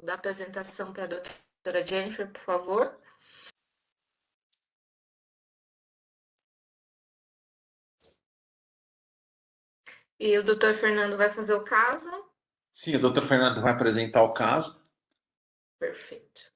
da apresentação para a doutora Jennifer, por favor. E o doutor Fernando vai fazer o caso? Sim, o doutor Fernando vai apresentar o caso. Perfeito.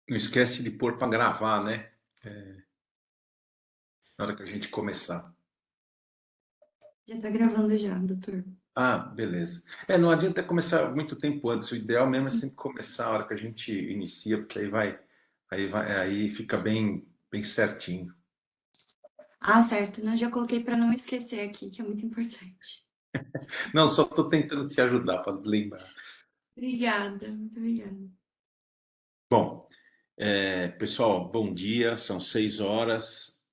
Não esquece de pôr para gravar, né? Na hora que a gente começar. Já tá gravando já, doutor. Ah, beleza. Não adianta começar muito tempo antes. O ideal mesmo é sempre começar a hora que a gente inicia, porque aí fica bem certinho. Ah, certo. Não, já coloquei para não esquecer aqui, que é muito importante. Não, só estou tentando te ajudar para lembrar. Obrigada, muito obrigada. Bom, pessoal, bom dia. São 6 horas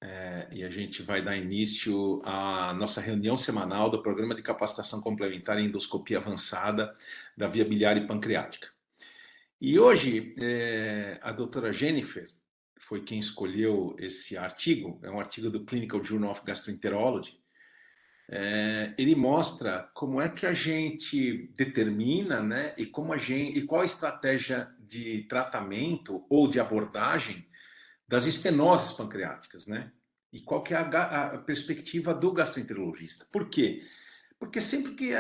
e a gente vai dar início à nossa reunião semanal do Programa de Capacitação Complementar em Endoscopia Avançada da Via Biliar e Pancreática. E hoje a doutora Jennifer foi quem escolheu esse artigo, é um artigo do Clinical Journal of Gastroenterology. Ele mostra como é que a gente determina, né, e qual a estratégia de tratamento ou de abordagem das estenoses pancreáticas, né? E qual que é a perspectiva do gastroenterologista. Por quê? Porque sempre que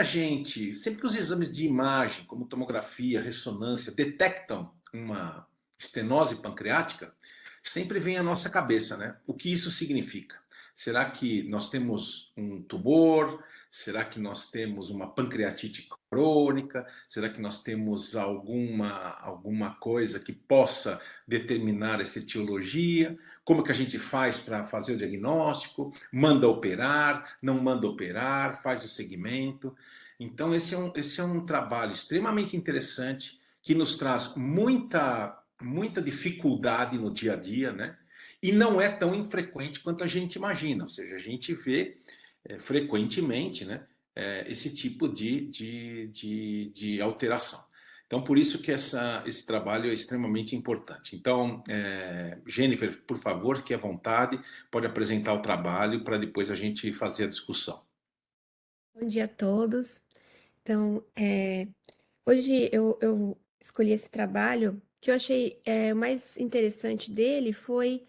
os exames de imagem, como tomografia, ressonância, detectam uma estenose pancreática, sempre vem à nossa cabeça, né? O que isso significa? Será que nós temos um tumor? Será que nós temos uma pancreatite crônica? Será que nós temos alguma coisa que possa determinar essa etiologia? Como que a gente faz para fazer o diagnóstico? Manda operar? Não manda operar? Faz o segmento? Então esse é um trabalho extremamente interessante que nos traz muita dificuldade no dia a dia, né? E não é tão infrequente quanto a gente imagina, ou seja, a gente vê frequentemente, né, esse tipo de alteração. Então, por isso que esse trabalho é extremamente importante. Então, Jennifer, por favor, fique à vontade, pode apresentar o trabalho para depois a gente fazer a discussão. Bom dia a todos. Então, hoje eu escolhi esse trabalho que eu achei o mais interessante dele foi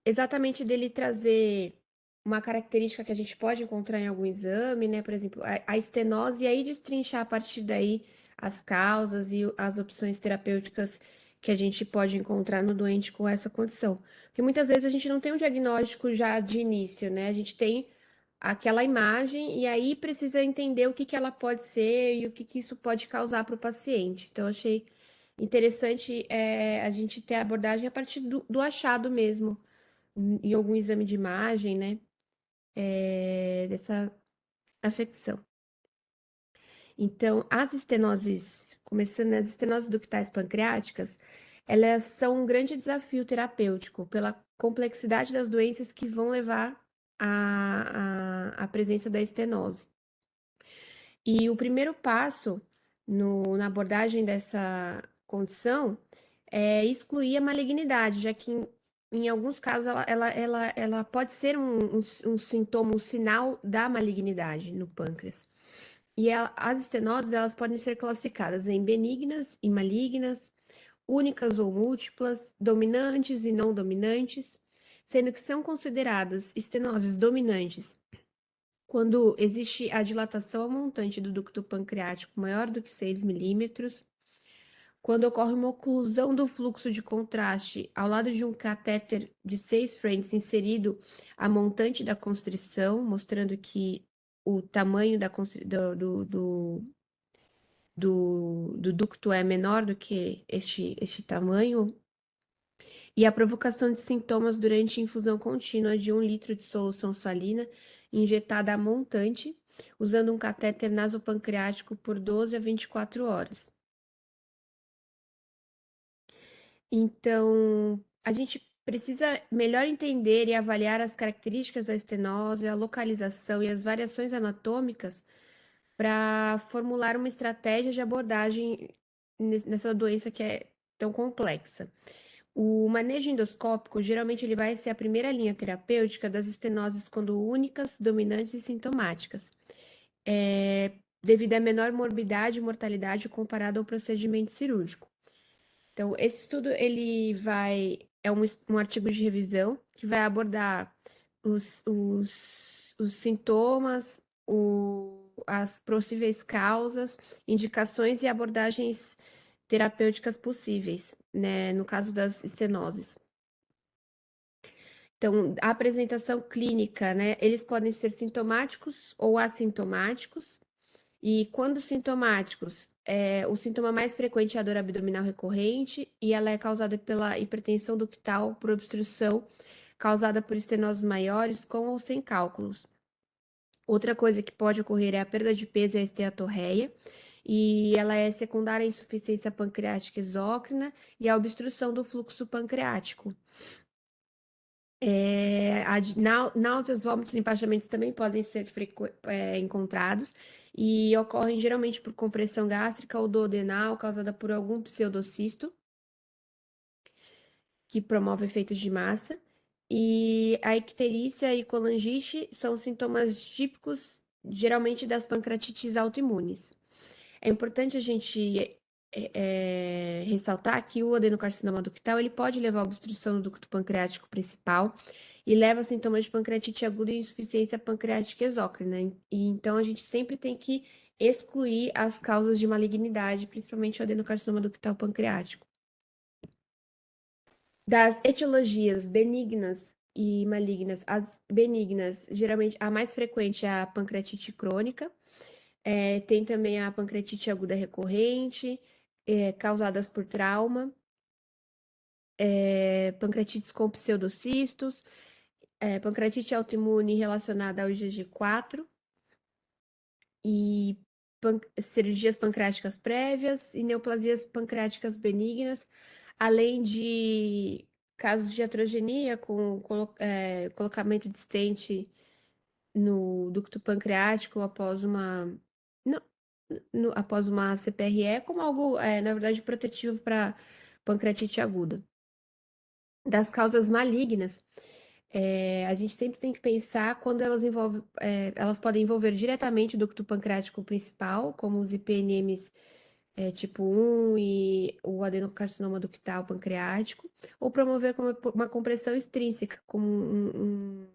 exatamente dele trazer uma característica que a gente pode encontrar em algum exame, né? Por exemplo, a estenose, e aí destrinchar a partir daí as causas e as opções terapêuticas que a gente pode encontrar no doente com essa condição. Porque muitas vezes a gente não tem um diagnóstico já de início, né? A gente tem aquela imagem e aí precisa entender o que que ela pode ser e o que que isso pode causar para o paciente. Então, eu achei interessante a gente ter a abordagem a partir do achado mesmo em algum exame de imagem, né, dessa afecção. Então, as estenoses, começando nas estenoses ductais pancreáticas, elas são um grande desafio terapêutico pela complexidade das doenças que vão levar à presença da estenose. E o primeiro passo na abordagem dessa condição é excluir a malignidade, já que em alguns casos ela pode ser um sintoma, um sinal da malignidade no pâncreas. E as estenoses elas podem ser classificadas em benignas e malignas, únicas ou múltiplas, dominantes e não dominantes, sendo que são consideradas estenoses dominantes quando existe a dilatação montante do ducto pancreático maior do que 6 milímetros, quando ocorre uma oclusão do fluxo de contraste ao lado de um catéter de 6 French inserido a montante da constrição, mostrando que o tamanho do ducto é menor do que este tamanho, e a provocação de sintomas durante infusão contínua de 1 litro de solução salina injetada a montante, usando um catéter nasopancreático por 12 a 24 horas. Então, a gente precisa melhor entender e avaliar as características da estenose, a localização e as variações anatômicas para formular uma estratégia de abordagem nessa doença que é tão complexa. O manejo endoscópico, geralmente, ele vai ser a primeira linha terapêutica das estenoses quando únicas, dominantes e sintomáticas, devido à menor morbidade e mortalidade comparado ao procedimento cirúrgico. Então, esse estudo, é um artigo de revisão que vai abordar os sintomas, as possíveis causas, indicações e abordagens terapêuticas possíveis, né, no caso das estenoses. Então, a apresentação clínica, né, eles podem ser sintomáticos ou assintomáticos, e quando sintomáticos, o sintoma mais frequente é a dor abdominal recorrente, e ela é causada pela hipertensão ductal por obstrução causada por estenoses maiores com ou sem cálculos. Outra coisa que pode ocorrer é a perda de peso e a esteatorreia, e ela é secundária à insuficiência pancreática exócrina e à obstrução do fluxo pancreático. Náuseas, vômitos e empachamentos também podem ser encontrados e ocorrem geralmente por compressão gástrica ou duodenal causada por algum pseudocisto que promove efeitos de massa. E a icterícia e colangite são sintomas típicos, geralmente, das pancreatites autoimunes. É importante a gente ressaltar que o adenocarcinoma ductal ele pode levar à obstrução do ducto pancreático principal e leva a sintomas de pancreatite aguda e insuficiência pancreática exócrina. E então a gente sempre tem que excluir as causas de malignidade, principalmente o adenocarcinoma ductal pancreático. Das etiologias benignas e malignas, as benignas, geralmente a mais frequente é a pancreatite crônica. Tem também a pancreatite aguda recorrente, causadas por trauma, pancreatites com pseudocistos, pancreatite autoimune relacionada ao IgG4 e cirurgias pancreáticas prévias e neoplasias pancreáticas benignas, além de casos de iatrogenia com colocamento de stent no ducto pancreático após uma após uma CPRE, como algo, na verdade, protetivo para pancreatite aguda. Das causas malignas, a gente sempre tem que pensar quando elas podem envolver diretamente o ducto pancreático principal, como os IPNMs tipo 1 e o adenocarcinoma ductal pancreático, ou promover uma compressão extrínseca, como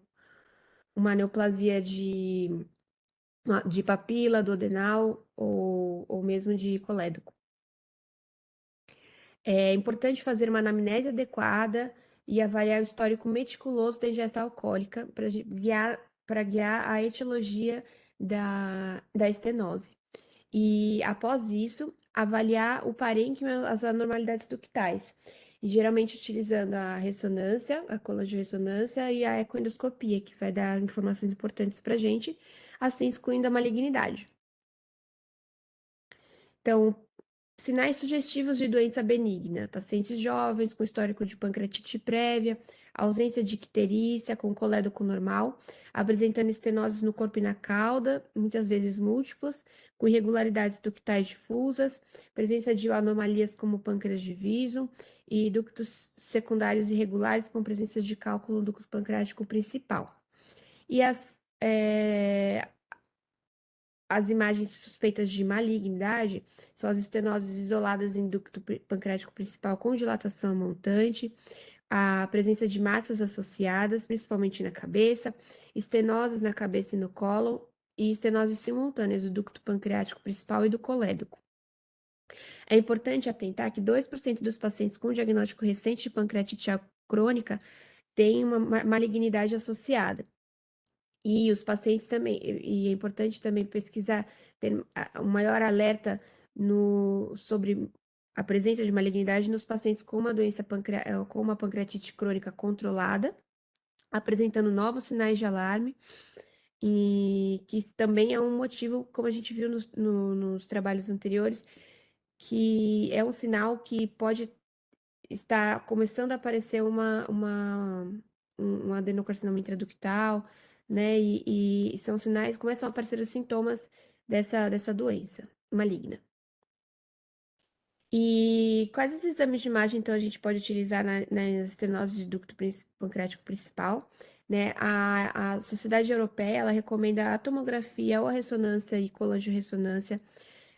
uma neoplasia de papila, duodenal ou mesmo de colédoco. É importante fazer uma anamnese adequada e avaliar o histórico meticuloso da ingesta alcoólica para guiar a etiologia da estenose. E, após isso, avaliar o parênquima, as anormalidades ductais, e geralmente utilizando a ressonância, a colangiorressonância e a ecoendoscopia, que vai dar informações importantes para a gente, assim excluindo a malignidade. Então, sinais sugestivos de doença benigna: pacientes jovens com histórico de pancreatite prévia, ausência de icterícia com colédoco normal, apresentando estenoses no corpo e na cauda, muitas vezes múltiplas, com irregularidades ductais difusas, presença de anomalias como pâncreas diviso e ductos secundários irregulares com presença de cálculo no ducto pancreático principal. E as imagens suspeitas de malignidade são as estenoses isoladas em ducto pancreático principal com dilatação montante, a presença de massas associadas, principalmente na cabeça, estenoses na cabeça e no cólon, e estenoses simultâneas do ducto pancreático principal e do colédoco. É importante atentar que 2% dos pacientes com diagnóstico recente de pancreatite crônica têm uma malignidade associada. E os pacientes também, e é importante também pesquisar, ter um maior alerta sobre a presença de malignidade nos pacientes com uma doença com uma pancreatite crônica controlada, apresentando novos sinais de alarme, e que também é um motivo, como a gente viu nos trabalhos anteriores, que é um sinal que pode está começando a aparecer um adenocarcinoma intraductal, né? E são sinais, começam a aparecer os sintomas dessa doença maligna. E quais esses exames de imagem, então, a gente pode utilizar na estenose de ducto pancreático principal, né? A Sociedade Europeia, ela recomenda a tomografia ou a ressonância e colangiorressonância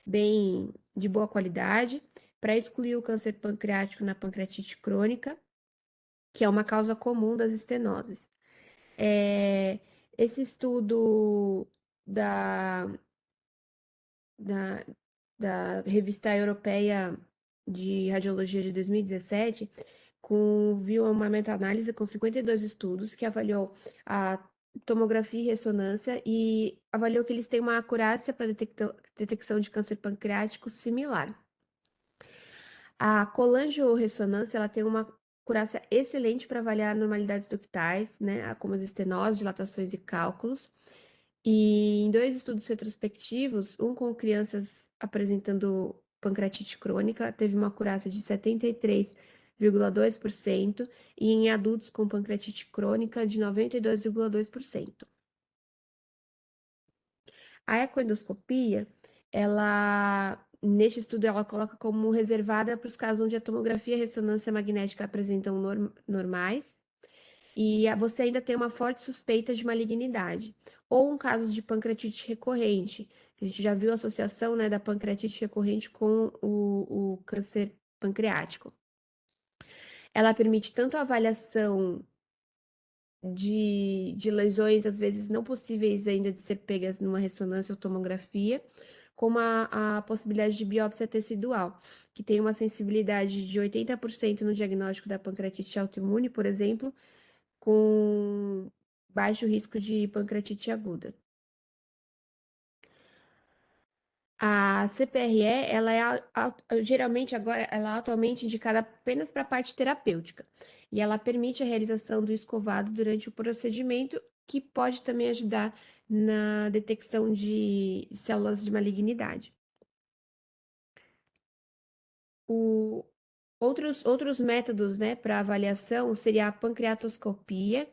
bem de boa qualidade, para excluir o câncer pancreático na pancreatite crônica, que é uma causa comum das estenoses. Esse estudo da, da, da Revista Europeia de Radiologia de 2017 viu uma meta-análise com 52 estudos que avaliou a tomografia e ressonância e avaliou que eles têm uma acurácia para detecção de câncer pancreático similar. A colangiorressonância, ela tem uma acurácia excelente para avaliar anormalidades ductais, né, como as estenoses, dilatações e cálculos. E em 2 estudos retrospectivos, um com crianças apresentando pancreatite crônica, teve uma acurácia de 73,2% e em adultos com pancreatite crônica de 92,2%. A ecoendoscopia, neste estudo, ela coloca como reservada para os casos onde a tomografia e a ressonância magnética apresentam normais e você ainda tem uma forte suspeita de malignidade, ou um caso de pancreatite recorrente. A gente já viu a associação, né, da pancreatite recorrente com o câncer pancreático. Ela permite tanto a avaliação de lesões, às vezes não possíveis ainda de ser pegas numa ressonância ou tomografia, como a possibilidade de biópsia tecidual, que tem uma sensibilidade de 80% no diagnóstico da pancreatite autoimune, por exemplo, com baixo risco de pancreatite aguda. A CPRE, ela geralmente agora, ela é atualmente indicada apenas para a parte terapêutica, e ela permite a realização do escovado durante o procedimento, que pode também ajudar na detecção de células de malignidade. Outros métodos, né, para avaliação seria a pancreatoscopia,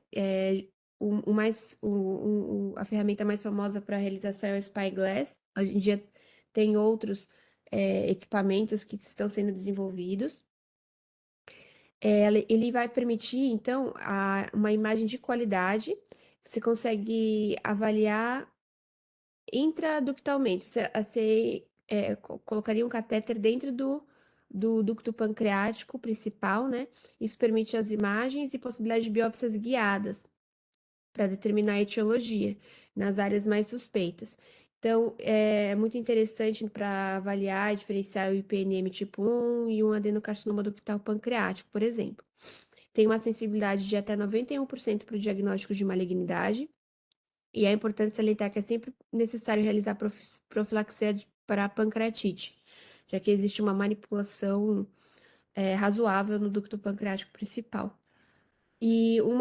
a ferramenta mais famosa para realização é o Spyglass. Hoje em dia tem outros equipamentos que estão sendo desenvolvidos. Ele vai permitir, então, uma imagem de qualidade. Você consegue avaliar intraductalmente. Você colocaria um catéter dentro do ducto pancreático principal, né? Isso permite as imagens e possibilidade de biópsias guiadas para determinar a etiologia nas áreas mais suspeitas. Então, é muito interessante para avaliar e diferenciar o IPNM tipo 1 e um adenocarcinoma ductal pancreático, por exemplo. Tem uma sensibilidade de até 91% para o diagnóstico de malignidade, e é importante salientar que é sempre necessário realizar profilaxia para a pancreatite, já que existe uma manipulação razoável no ducto pancreático principal. E um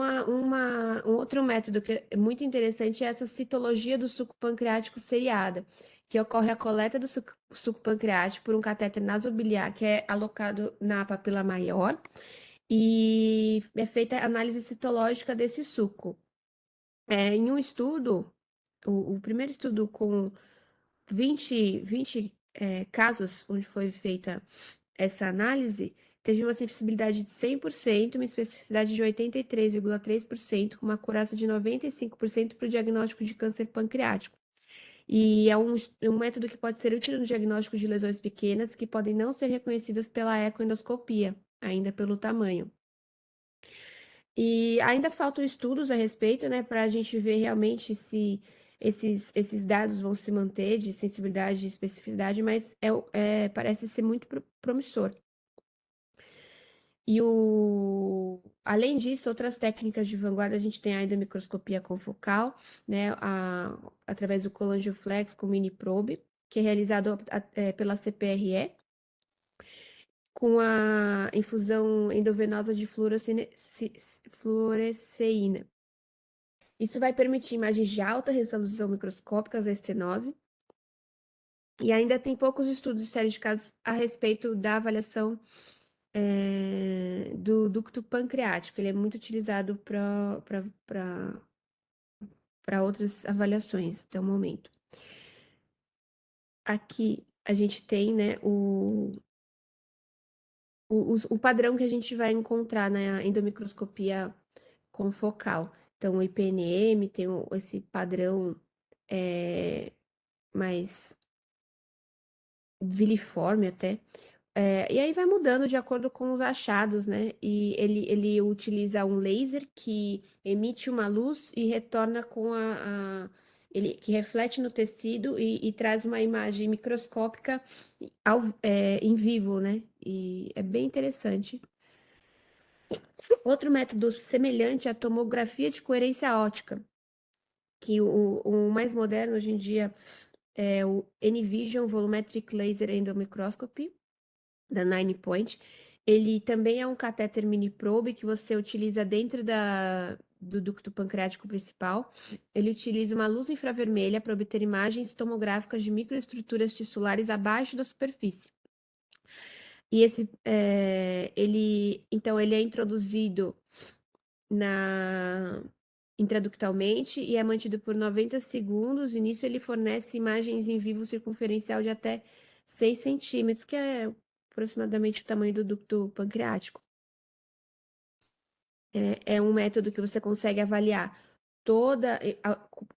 outro método que é muito interessante é essa citologia do suco pancreático seriada, que ocorre a coleta do suco pancreático por um catéter nasobiliar que é alocado na papila maior e é feita a análise citológica desse suco. Em um estudo, o primeiro estudo com 20 casos onde foi feita essa análise, teve uma sensibilidade de 100%, uma especificidade de 83,3%, com uma acurácia de 95% para o diagnóstico de câncer pancreático. E é um método que pode ser útil no diagnóstico de lesões pequenas que podem não ser reconhecidas pela ecoendoscopia, ainda pelo tamanho. E ainda faltam estudos a respeito, né, para a gente ver realmente se esses dados vão se manter de sensibilidade e especificidade, mas parece ser muito promissor. Além disso, outras técnicas de vanguarda, a gente tem a endomicroscopia confocal, né, através do colangioflex com mini probe, que é realizado pela CPRE, com a infusão endovenosa de fluoresceína. Isso vai permitir imagens de alta resolução microscópicas da estenose. E ainda tem poucos estudos seriados a respeito da avaliação do ducto pancreático. Ele é muito utilizado para outras avaliações até o momento. Aqui a gente tem, né, o padrão que a gente vai encontrar na endomicroscopia confocal. Então, o IPNM tem esse padrão mais viliforme até. E aí vai mudando de acordo com os achados, né? E ele utiliza um laser que emite uma luz e retorna com que reflete no tecido e traz uma imagem microscópica em vivo, né? E é bem interessante. Outro método semelhante é a tomografia de coerência óptica, que o mais moderno hoje em dia é o N-Vision Volumetric Laser Endomicroscopy, da Nine Point. Ele também é um catéter mini probe que você utiliza dentro do ducto pancreático principal. Ele utiliza uma luz infravermelha para obter imagens tomográficas de microestruturas tissulares abaixo da superfície. E então ele é introduzido intraductalmente e é mantido por 90 segundos. E nisso ele fornece imagens em vivo circunferencial de até 6 centímetros, que é aproximadamente o tamanho do ducto pancreático. É um método que você consegue avaliar toda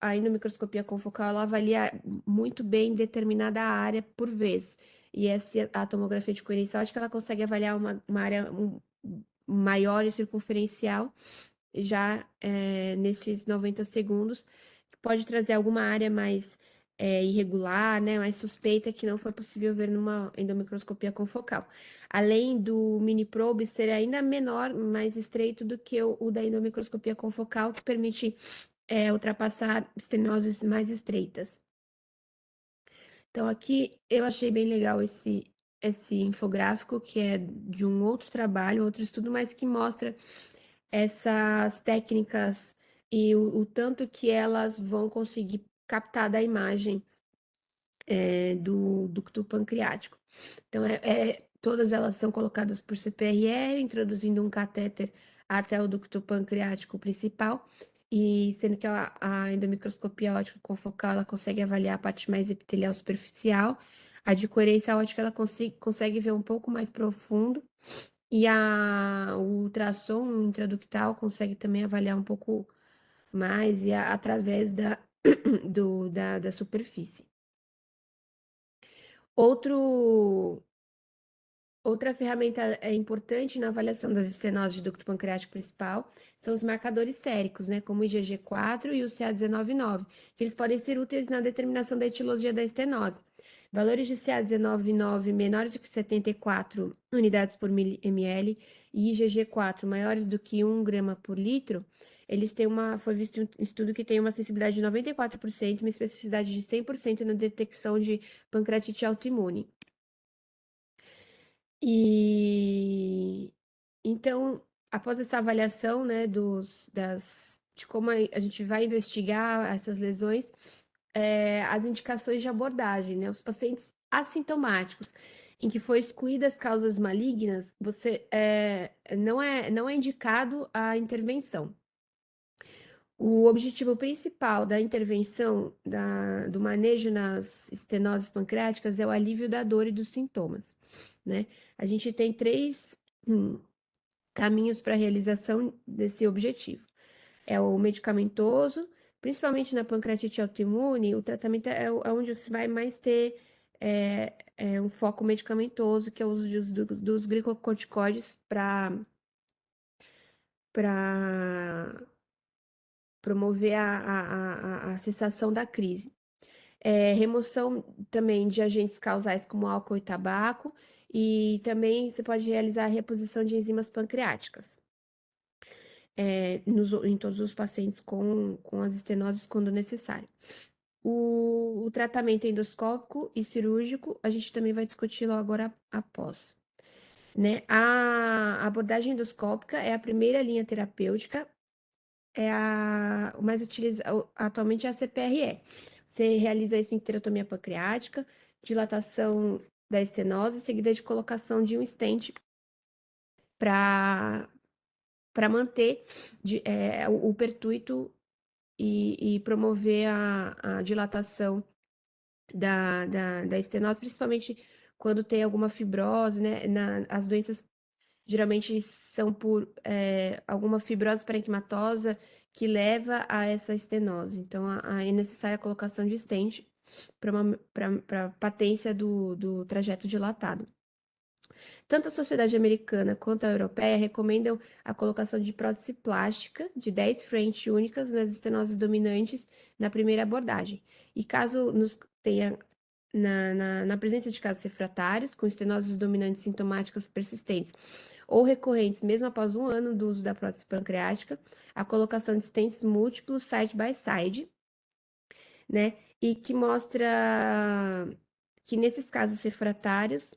a endomicroscopia confocal, ela avalia muito bem determinada área por vez. E a tomografia de coerência óptica, ela consegue avaliar uma área maior e circunferencial já nesses 90 segundos, que pode trazer alguma área mais irregular, né, mais suspeita que não foi possível ver numa endomicroscopia confocal. Além do mini probe ser ainda menor, mais estreito do que o da endomicroscopia confocal, que permite ultrapassar estenoses mais estreitas. Então, aqui eu achei bem legal esse infográfico, que é de um outro trabalho, outro estudo, mas que mostra essas técnicas e o tanto que elas vão conseguir captar da imagem do ducto pancreático. Então, todas elas são colocadas por CPRE, introduzindo um catéter até o ducto pancreático principal, e sendo que a endomicroscopia óptica confocal, ela consegue avaliar a parte mais epitelial superficial, a de coerência óptica, ela consegue ver um pouco mais profundo, e o ultrassom intraductal consegue também avaliar um pouco mais através da superfície. Outra ferramenta importante na avaliação das estenoses de ducto pancreático principal são os marcadores séricos, né, como o IgG4 e o CA199, que eles podem ser úteis na determinação da etiologia da estenose. Valores de CA199 menores do que 74 unidades por ml e IgG4 maiores do que 1 grama por litro, foi visto um estudo que tem uma sensibilidade de 94% e uma especificidade de 100% na detecção de pancreatite autoimune. E então, após essa avaliação, né, de como a gente vai investigar essas lesões, as indicações de abordagem, né? Os pacientes assintomáticos, em que foi excluídas causas malignas, não é indicado a intervenção. O objetivo principal da intervenção do manejo nas estenoses pancreáticas é o alívio da dor e dos sintomas, né? A gente tem três caminhos para a realização desse objetivo. É o medicamentoso, principalmente na pancreatite autoimune, o tratamento é onde você vai mais ter um foco medicamentoso, que é o uso dos glicocorticoides para promover a cessação da crise. Remoção também de agentes causais como álcool e tabaco, e também você pode realizar a reposição de enzimas pancreáticas em todos os pacientes com as estenoses quando necessário. O tratamento endoscópico e cirúrgico, a gente também vai discutir logo agora após. Né? A abordagem endoscópica é a primeira linha terapêutica, o mais utilizado atualmente é a CPRE. Você realiza a esfincterotomia pancreática, dilatação da estenose, seguida de colocação de um stent para manter o pertuito e promover a dilatação da estenose, principalmente quando tem alguma fibrose, né? As doenças geralmente são por alguma fibrose parenquimatosa que leva a essa estenose. Então, é necessária a colocação de stent para patência do trajeto dilatado. Tanto a Sociedade Americana quanto a Europeia recomendam a colocação de prótese plástica de 10 frentes únicas nas estenoses dominantes na primeira abordagem. E caso nos tenha na presença de casos refratários, com estenoses dominantes sintomáticas persistentes ou recorrentes, mesmo após 1 ano do uso da prótese pancreática, a colocação de stents múltiplos side by side, né? E que mostra que nesses casos refratários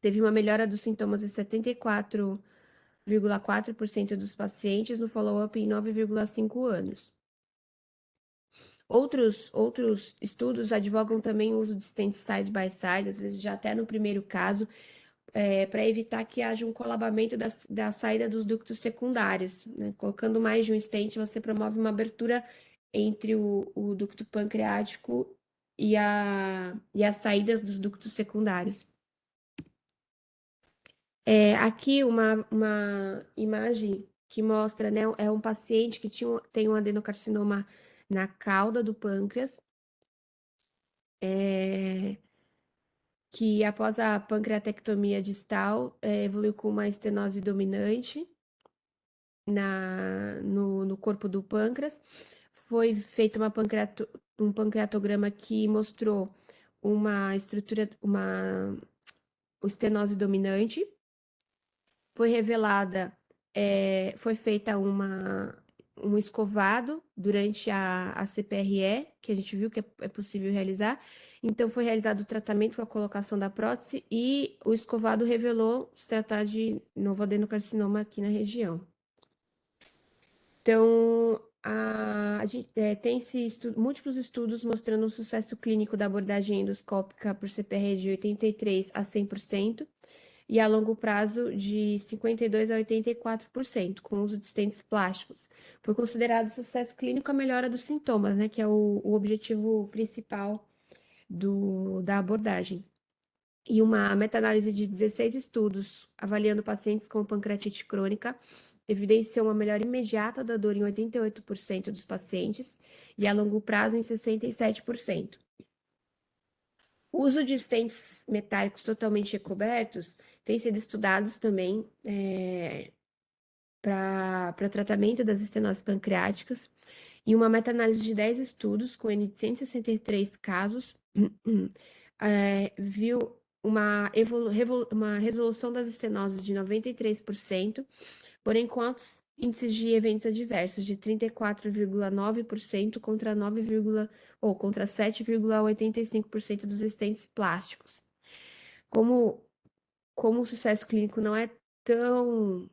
teve uma melhora dos sintomas em 74,4% dos pacientes no follow-up em 9,5 anos. Outros estudos advogam também o uso de stents side by side, às vezes já até no primeiro caso, para evitar que haja um colabamento da saída dos ductos secundários, né? Colocando mais de um stent, você promove uma abertura entre o ducto pancreático e as saídas dos ductos secundários. Aqui uma imagem que mostra, né, é um paciente que tem um adenocarcinoma na cauda do pâncreas, que após a pancreatectomia distal evoluiu com uma estenose dominante no corpo do pâncreas. Foi feito um pancreatograma que mostrou uma estrutura, uma estenose dominante. Foi revelada, foi feita um escovado durante a CPRE, que a gente viu que é possível realizar. Então, foi realizado o tratamento com a colocação da prótese e o escovado revelou se tratar de novo adenocarcinoma aqui na região. Então, a gente tem múltiplos estudos mostrando o sucesso clínico da abordagem endoscópica por CPRE de 83% a 100%, e a longo prazo de 52% a 84%, com o uso de stents plásticos. Foi considerado sucesso clínico a melhora dos sintomas, né, que é o objetivo principal da abordagem. E uma meta-análise de 16 estudos avaliando pacientes com pancreatite crônica evidenciou uma melhora imediata da dor em 88% dos pacientes e a longo prazo em 67%. O uso de stents metálicos totalmente recobertos tem sido estudados também para tratamento das estenoses pancreáticas, e uma meta-análise de 10 estudos com N de 163 casos viu uma resolução das estenoses de 93%, porém com altos índices de eventos adversos de 34,9% contra 7,85% dos stents plásticos. Como o sucesso clínico não é tão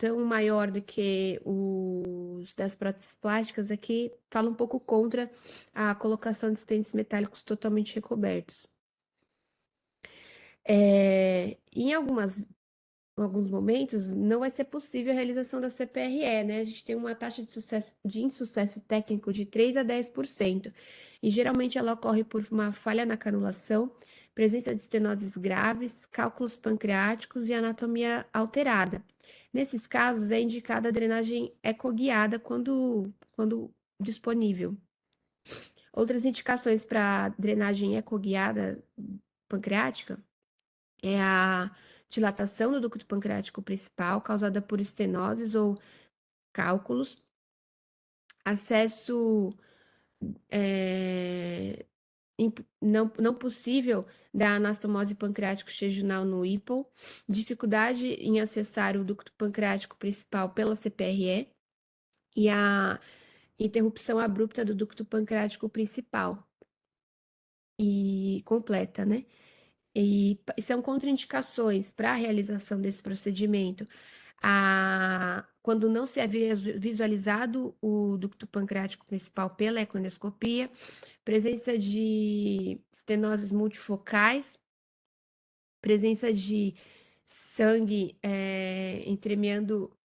tão maior do que os das próteses plásticas é que fala um pouco contra a colocação de estentes metálicos totalmente recobertos. Em alguns momentos, não vai ser possível a realização da CPRE, né? A gente tem uma taxa de insucesso técnico de 3 a 10%, e geralmente ela ocorre por uma falha na canulação, presença de estenoses graves, cálculos pancreáticos e anatomia alterada. Nesses casos, é indicada a drenagem ecoguiada quando disponível. Outras indicações para drenagem ecoguiada pancreática é a dilatação do ducto pancreático principal causada por estenoses ou cálculos, acesso não possível da anastomose pancreático-jejunal no Whipple, dificuldade em acessar o ducto pancreático principal pela CPRE e a interrupção abrupta do ducto pancreático principal e completa, né? E são contraindicações para a realização desse procedimento. Quando não se é visualizado o ducto pancreático principal pela ecoendoscopia, presença de estenoses multifocais, presença de sangue entremeando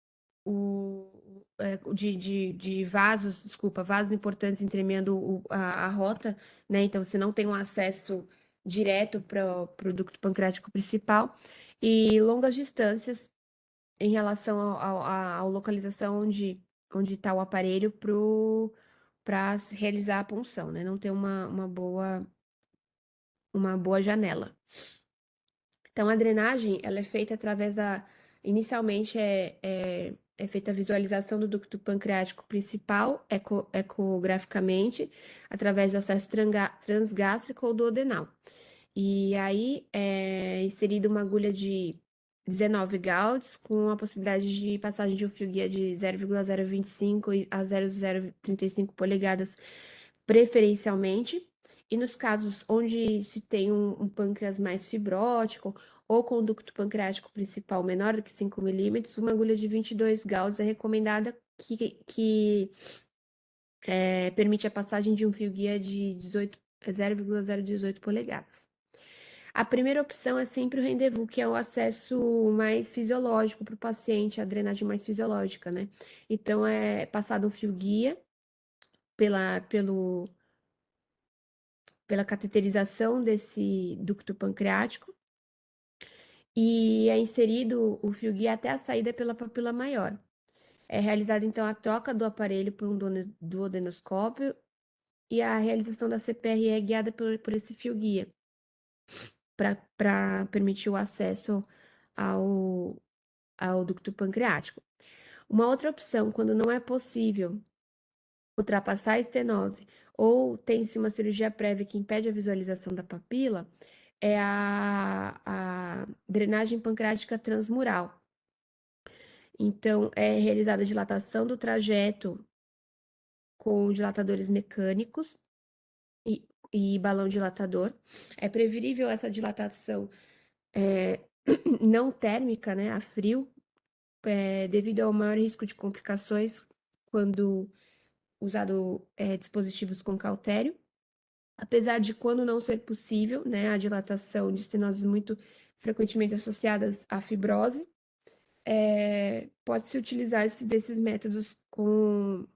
de vasos, vasos importantes entremeando a rota, né? Então você não tem um acesso direto para o ducto pancreático principal, e longas distâncias em relação à localização onde está o aparelho para realizar a punção, né? Não tem uma boa janela. Então, a drenagem, ela é feita inicialmente é feita a visualização do ducto pancreático principal, ecograficamente, através do acesso transgástrico ou duodenal. E aí é inserida uma agulha de 19 Gauss, com a possibilidade de passagem de um fio guia de 0,025 a 0,035 polegadas, preferencialmente. E nos casos onde se tem um pâncreas mais fibrótico ou com o ducto pancreático principal menor do que 5 milímetros, uma agulha de 22 Gauss é recomendada, que permite a passagem de um fio guia de 0,018 polegadas. A primeira opção é sempre o rendezvous, que é o acesso mais fisiológico para o paciente, a drenagem mais fisiológica, né? Então, é passado um fio guia pela cateterização desse ducto pancreático e é inserido o fio guia até a saída pela papila maior. É realizada, então, a troca do aparelho por um duodenoscópio e a realização da CPRE é guiada por esse fio guia, para permitir o acesso ao ducto pancreático. Uma outra opção, quando não é possível ultrapassar a estenose ou tem-se uma cirurgia prévia que impede a visualização da papila, é a drenagem pancreática transmural. Então, é realizada a dilatação do trajeto com dilatadores mecânicos e balão dilatador. É preferível essa dilatação não térmica, né, a frio, devido ao maior risco de complicações quando usado dispositivos com cautério. Apesar de, quando não ser possível, né, a dilatação de estenoses muito frequentemente associadas à fibrose, pode-se utilizar desses métodos com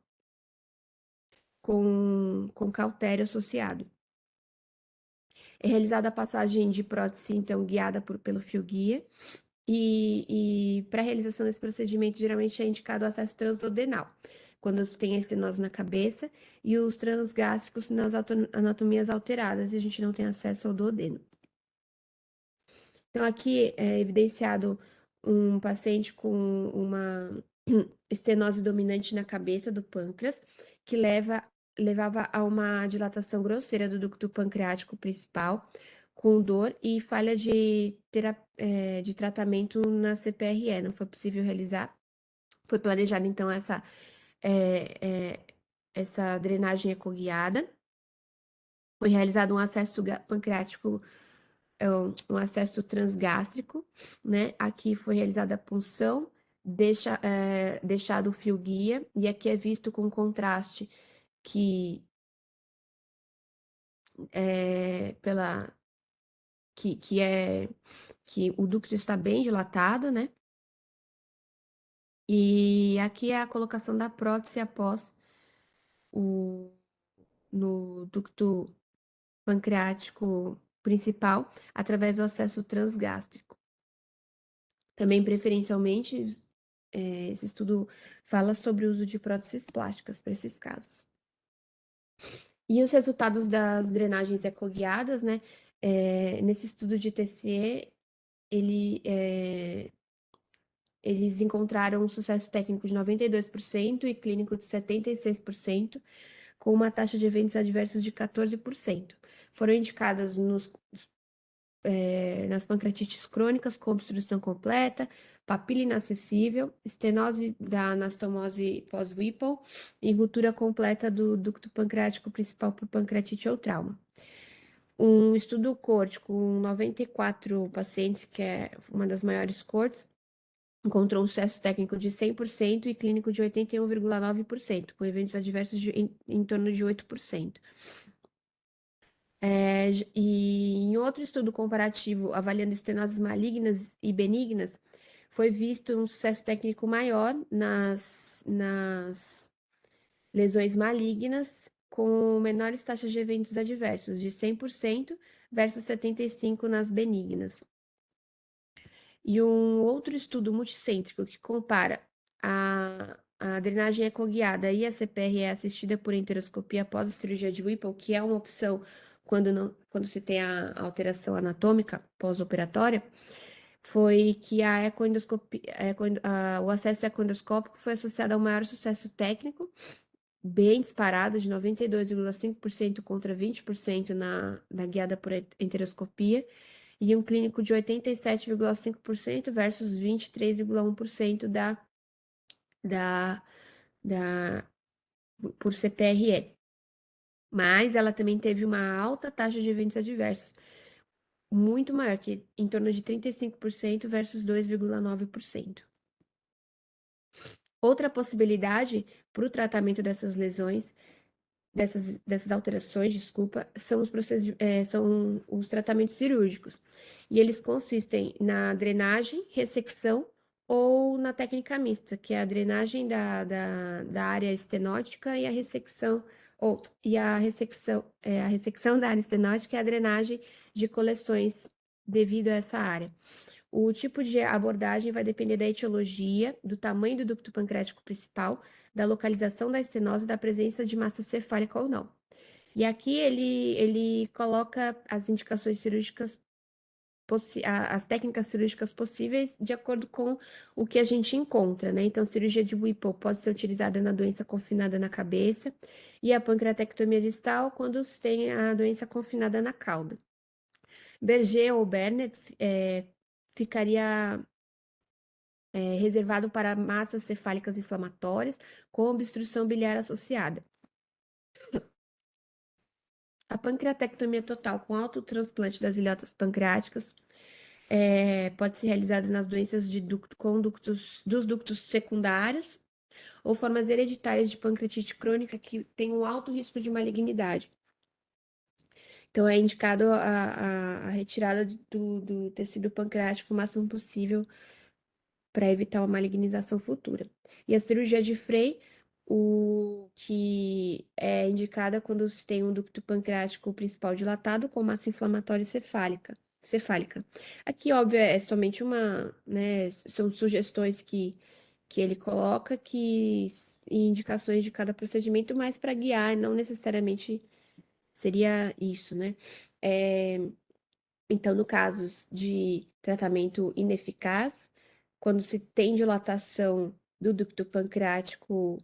cautério associado. É realizada a passagem de prótese, então, guiada pelo fio guia, e para a realização desse procedimento, geralmente é indicado o acesso transduodenal, quando se tem a estenose na cabeça, e os transgástricos nas anatomias alteradas, e a gente não tem acesso ao duodeno. Então, aqui é evidenciado um paciente com uma estenose dominante na cabeça do pâncreas, que levava a uma dilatação grosseira do ducto pancreático principal, com dor e falha de tratamento na CPRE. Não foi possível realizar. Foi planejada, então, essa drenagem ecoguiada. Foi realizado um acesso pancreático, um acesso transgástrico, né? Aqui foi realizada a punção deixado o fio guia, e aqui é visto com contraste que pela que o ducto está bem dilatado, né? E aqui é a colocação da prótese após no ducto pancreático principal, através do acesso transgástrico. Também, preferencialmente, esse estudo fala sobre o uso de próteses plásticas para esses casos. E os resultados das drenagens ecoguiadas, né? Nesse estudo de TCE, eles encontraram um sucesso técnico de 92% e clínico de 76%, com uma taxa de eventos adversos de 14%. Foram indicadas nas pancreatites crônicas com obstrução completa, papila inacessível, estenose da anastomose pós-Whipple e ruptura completa do ducto pancreático principal por pancreatite ou trauma. Um estudo coorte com 94 pacientes, que é uma das maiores coortes, encontrou um sucesso técnico de 100% e clínico de 81,9%, com eventos adversos em torno de 8%. E em outro estudo comparativo avaliando estenoses malignas e benignas, foi visto um sucesso técnico maior nas lesões malignas, com menores taxas de eventos adversos, de 100% versus 75% nas benignas. E um outro estudo multicêntrico que compara a drenagem ecoguiada e a CPRE assistida por enteroscopia após a cirurgia de Whipple, que é uma opção quando se tem a alteração anatômica pós-operatória, foi que o acesso ecoendoscópico foi associado ao maior sucesso técnico, bem disparado, de 92,5% contra 20% na guiada por enteroscopia, e um clínico de 87,5% versus 23,1% por CPRE. Mas ela também teve uma alta taxa de eventos adversos, muito maior, que em torno de 35% versus 2,9%. Outra possibilidade para o tratamento dessas lesões, dessas alterações, desculpa, são os tratamentos cirúrgicos. E eles consistem na drenagem, ressecção ou na técnica mista, que é a drenagem da área estenótica e a ressecção, a ressecção da área estenótica e a drenagem de coleções devido a essa área. O tipo de abordagem vai depender da etiologia, do tamanho do ducto pancreático principal, da localização da estenose e da presença de massa cefálica ou não. E aqui ele coloca as indicações cirúrgicas, as técnicas cirúrgicas possíveis de acordo com o que a gente encontra, né? Então, cirurgia de Whipple pode ser utilizada na doença confinada na cabeça e a pancreatectomia distal quando se tem a doença confinada na cauda. Berger ou Bernert ficaria reservado para massas cefálicas inflamatórias com obstrução biliar associada. A pancreatectomia total com autotransplante das ilhotas pancreáticas pode ser realizada nas doenças dos ductos secundários ou formas hereditárias de pancreatite crônica que tem um alto risco de malignidade. Então, é indicado a retirada do tecido pancreático o máximo possível para evitar uma malignização futura. E a cirurgia de Frey, o que é indicada quando se tem um ducto pancreático principal dilatado com massa inflamatória cefálica. Aqui, óbvio, é somente né, são sugestões que ele coloca e indicações de cada procedimento, mas para guiar, não necessariamente seria isso, né? Então, no caso de tratamento ineficaz, quando se tem dilatação do ducto pancreático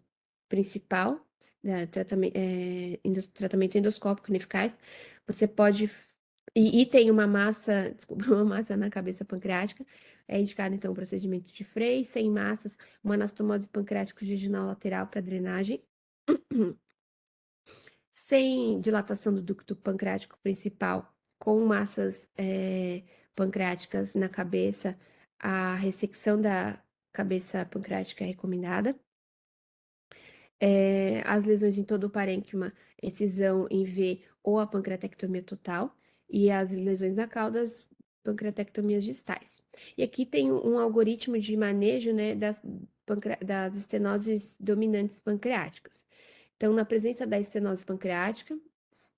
principal, tratamento endoscópico ineficaz, você pode. E tem uma massa, desculpa, uma massa na cabeça pancreática, é indicado então o procedimento de Frey, sem massas, uma anastomose pancreático jejunal lateral para drenagem. Sem dilatação do ducto pancreático principal, com massas pancreáticas na cabeça, a ressecção da cabeça pancreática recomendada. As lesões em todo o parênquima, excisão em V ou a pancreatectomia total, e as lesões na cauda, as pancreatectomias distais. E aqui tem um algoritmo de manejo, né, das estenoses dominantes pancreáticas. Então, na presença da estenose pancreática,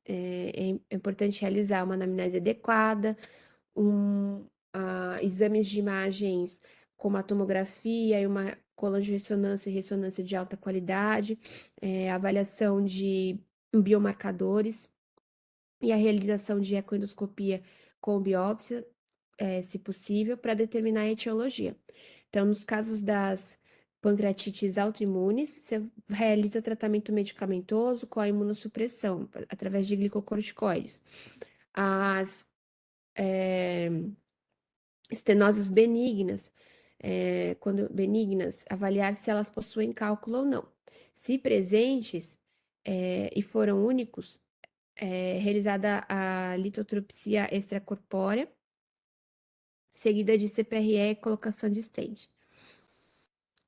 é importante realizar uma anamnese adequada, exames de imagens como a tomografia e uma colangiorressonância e ressonância de alta qualidade, avaliação de biomarcadores e a realização de ecoendoscopia com biópsia, se possível, para determinar a etiologia. Então, nos casos das pancreatites autoimunes, você realiza tratamento medicamentoso com a imunossupressão, através de glicocorticoides. As estenoses benignas, quando benignas, avaliar se elas possuem cálculo ou não. Se presentes e foram únicos, realizada a litotropsia extracorpórea, seguida de CPRE e colocação de stent.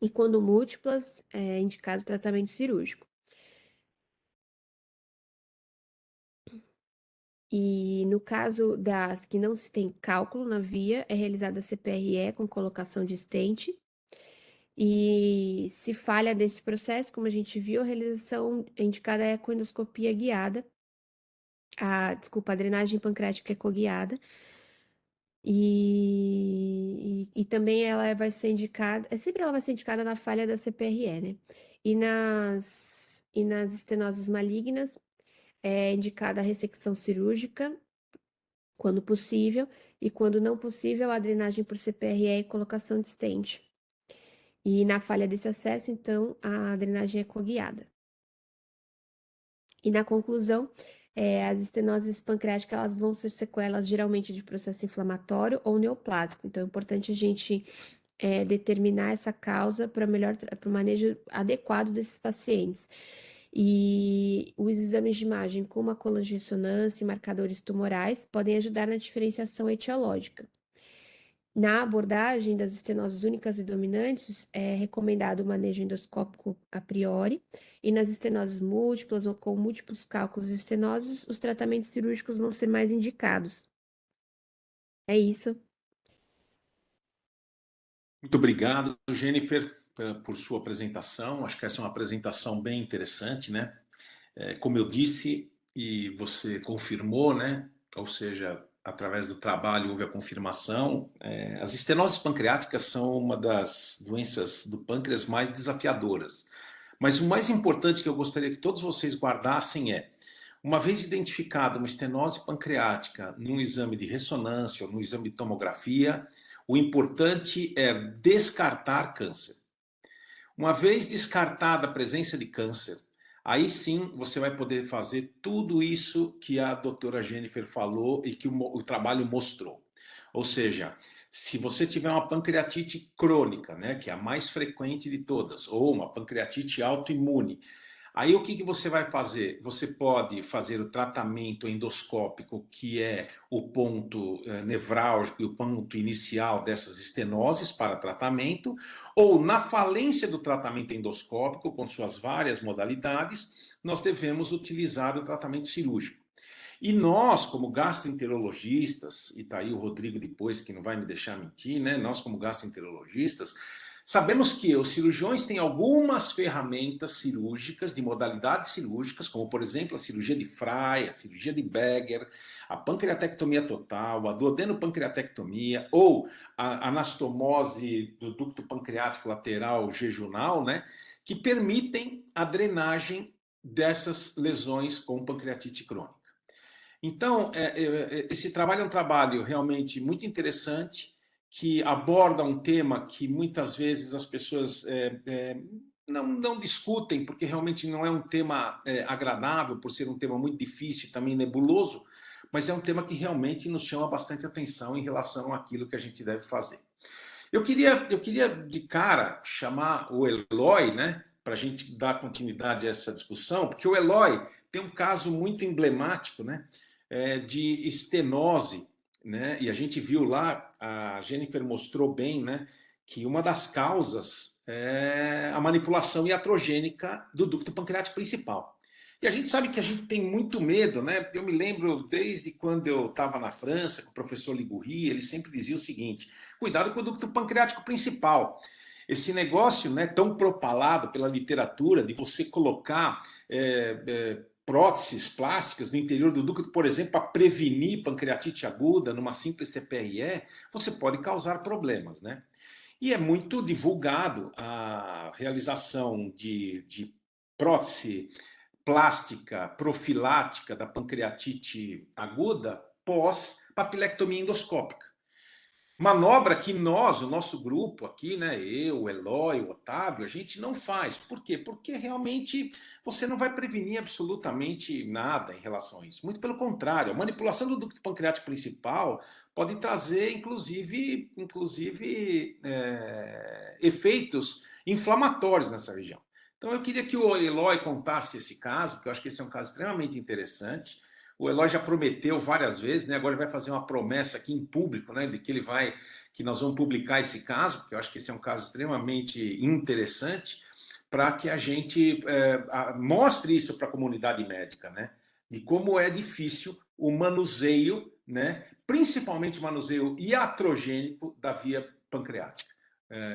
E quando múltiplas, é indicado tratamento cirúrgico. E no caso das que não se tem cálculo na via, é realizada CPRE com colocação de stent. E se falha desse processo, como a gente viu, a realização indicada é a ecoendoscopia guiada, a drenagem pancreática ecoguiada. E também ela vai ser indicada, sempre ela vai ser indicada na falha da CPRE, né? E nas estenoses malignas, é indicada a ressecção cirúrgica, quando possível, e quando não possível, a drenagem por CPRE e colocação de stent. E na falha desse acesso, então, a drenagem é ecoguiada. E na conclusão, as estenoses pancreáticas elas vão ser sequelas geralmente de processo inflamatório ou neoplásico. Então, é importante a gente determinar essa causa para o manejo adequado desses pacientes. E os exames de imagem, como a colangiorressonância e marcadores tumorais, podem ajudar na diferenciação etiológica. Na abordagem das estenoses únicas e dominantes, é recomendado o manejo endoscópico a priori, e nas estenoses múltiplas ou com múltiplos cálculos estenosos, os tratamentos cirúrgicos vão ser mais indicados. É isso. Muito obrigado, Jennifer, por sua apresentação. Acho que essa é uma apresentação bem interessante, né? Como eu disse, e você confirmou, né? Ou seja, através do trabalho houve a confirmação. As estenoses pancreáticas são uma das doenças do pâncreas mais desafiadoras. Mas o mais importante que eu gostaria que todos vocês guardassem é, uma vez identificada uma estenose pancreática num exame de ressonância ou num exame de tomografia, o importante é descartar câncer. Uma vez descartada a presença de câncer, aí sim você vai poder fazer tudo isso que a doutora Jennifer falou e que o trabalho mostrou. Ou seja, se você tiver uma pancreatite crônica, né, que é a mais frequente de todas, ou uma pancreatite autoimune, aí o que você vai fazer? Você pode fazer o tratamento endoscópico, que é o ponto nevrálgico e o ponto inicial dessas estenoses para tratamento, ou na falência do tratamento endoscópico, com suas várias modalidades, nós devemos utilizar o tratamento cirúrgico. E nós, como gastroenterologistas, e está aí o Rodrigo depois, que não vai me deixar mentir, né? Nós, como gastroenterologistas, sabemos que os cirurgiões têm algumas ferramentas cirúrgicas, de modalidades cirúrgicas, como, por exemplo, a cirurgia de Frey, a cirurgia de Beger, a pancreatectomia total, a duodenopancreatectomia, ou a anastomose do ducto pancreático lateral jejunal, né? Que permitem a drenagem dessas lesões com pancreatite crônica. Então, esse trabalho é um trabalho realmente muito interessante, que aborda um tema que muitas vezes as pessoas não discutem, porque realmente não é um tema agradável, por ser um tema muito difícil e também nebuloso, mas é um tema que realmente nos chama bastante atenção em relação àquilo que a gente deve fazer. Eu queria de cara chamar o Eloy, né, para a gente dar continuidade a essa discussão, porque o Eloy tem um caso muito emblemático, né, de estenose, né, e a gente viu lá, a Jennifer mostrou bem, né, que uma das causas é a manipulação iatrogênica do ducto pancreático principal. E a gente sabe que a gente tem muito medo, né? Eu me lembro desde quando eu estava na França com o professor Ligoury, ele sempre dizia o seguinte: cuidado com o ducto pancreático principal. Esse negócio, né, tão propalado pela literatura de você colocar próteses plásticas no interior do ducto, por exemplo, para prevenir pancreatite aguda numa simples TPRE, você pode causar problemas, né? E é muito divulgado a realização de prótese plástica profilática da pancreatite aguda pós papilectomia endoscópica. Manobra que nós, o nosso grupo aqui, né, eu, o Eloy, o Otávio, a gente não faz. Por quê? Porque realmente você não vai prevenir absolutamente nada em relação a isso. Muito pelo contrário, a manipulação do ducto pancreático principal pode trazer, inclusive efeitos inflamatórios nessa região. Então eu queria que o Eloy contasse esse caso, porque eu acho que esse é um caso extremamente interessante. O Eloy já prometeu várias vezes, né? Agora ele vai fazer uma promessa aqui em público, né? De que nós vamos publicar esse caso, porque eu acho que esse é um caso extremamente interessante, para que a gente mostre isso para a comunidade médica, né? De como é difícil o manuseio, né? Principalmente o manuseio iatrogênico da via pancreática.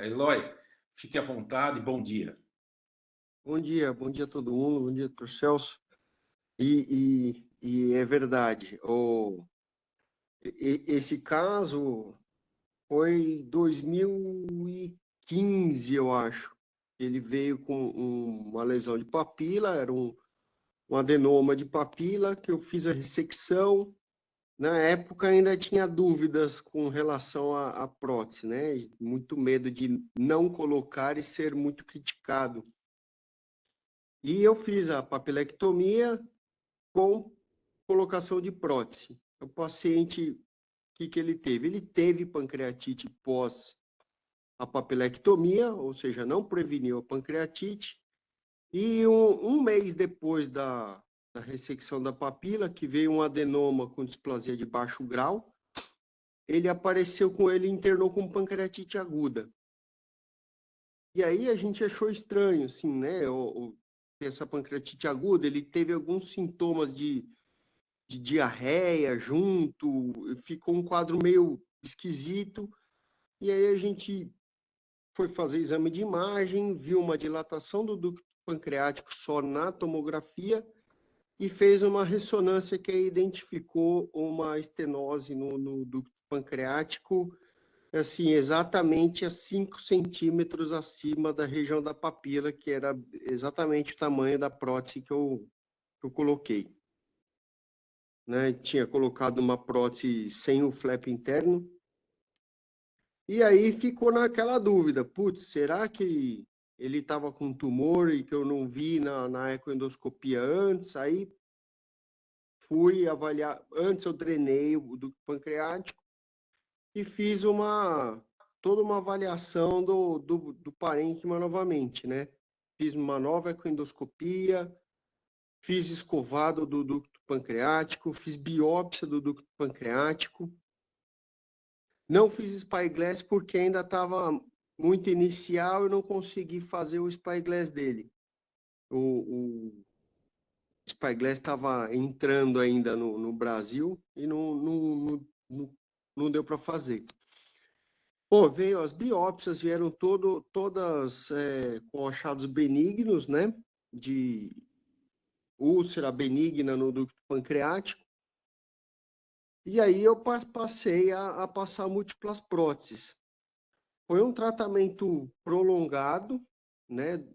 Eloy, fique à vontade, bom dia. Bom dia a todo mundo, bom dia, Dr. Celso. E é verdade, esse caso foi 2015, eu acho. Ele veio com uma lesão de papila, era um adenoma de papila, que eu fiz a ressecção. Na época ainda tinha dúvidas com relação à prótese, né? Muito medo de não colocar e ser muito criticado. E eu fiz a papilectomia com colocação de prótese. O paciente, o que ele teve? Ele teve pancreatite pós a papilectomia, ou seja, não preveniu a pancreatite, e um mês depois da ressecção da papila, que veio um adenoma com displasia de baixo grau, ele apareceu com ele e internou com pancreatite aguda. E aí a gente achou estranho, assim, né? Essa pancreatite aguda, ele teve alguns sintomas de diarreia junto, ficou um quadro meio esquisito. E aí a gente foi fazer exame de imagem, viu uma dilatação do ducto pancreático só na tomografia e fez uma ressonância que identificou uma estenose no ducto pancreático, assim, exatamente a 5 centímetros acima da região da papila, que era exatamente o tamanho da prótese que eu coloquei. Né? Tinha colocado uma prótese sem o flap interno. E aí ficou naquela dúvida, putz, será que ele estava com tumor e que eu não vi na ecoendoscopia antes? Aí fui avaliar, antes eu drenei o ducto pancreático e fiz toda uma avaliação do parênquima novamente, né? Fiz uma nova ecoendoscopia, fiz escovado do ducto pancreático, fiz biópsia do ducto pancreático. Não fiz spyglass porque ainda estava muito inicial e não consegui fazer o spyglass dele. O spyglass estava entrando ainda no Brasil e não deu para fazer. Pô, veio as biópsias, vieram todas com achados benignos, né? De úlcera benigna no ducto pancreático. E aí eu passei a passar múltiplas próteses. Foi um tratamento prolongado, né?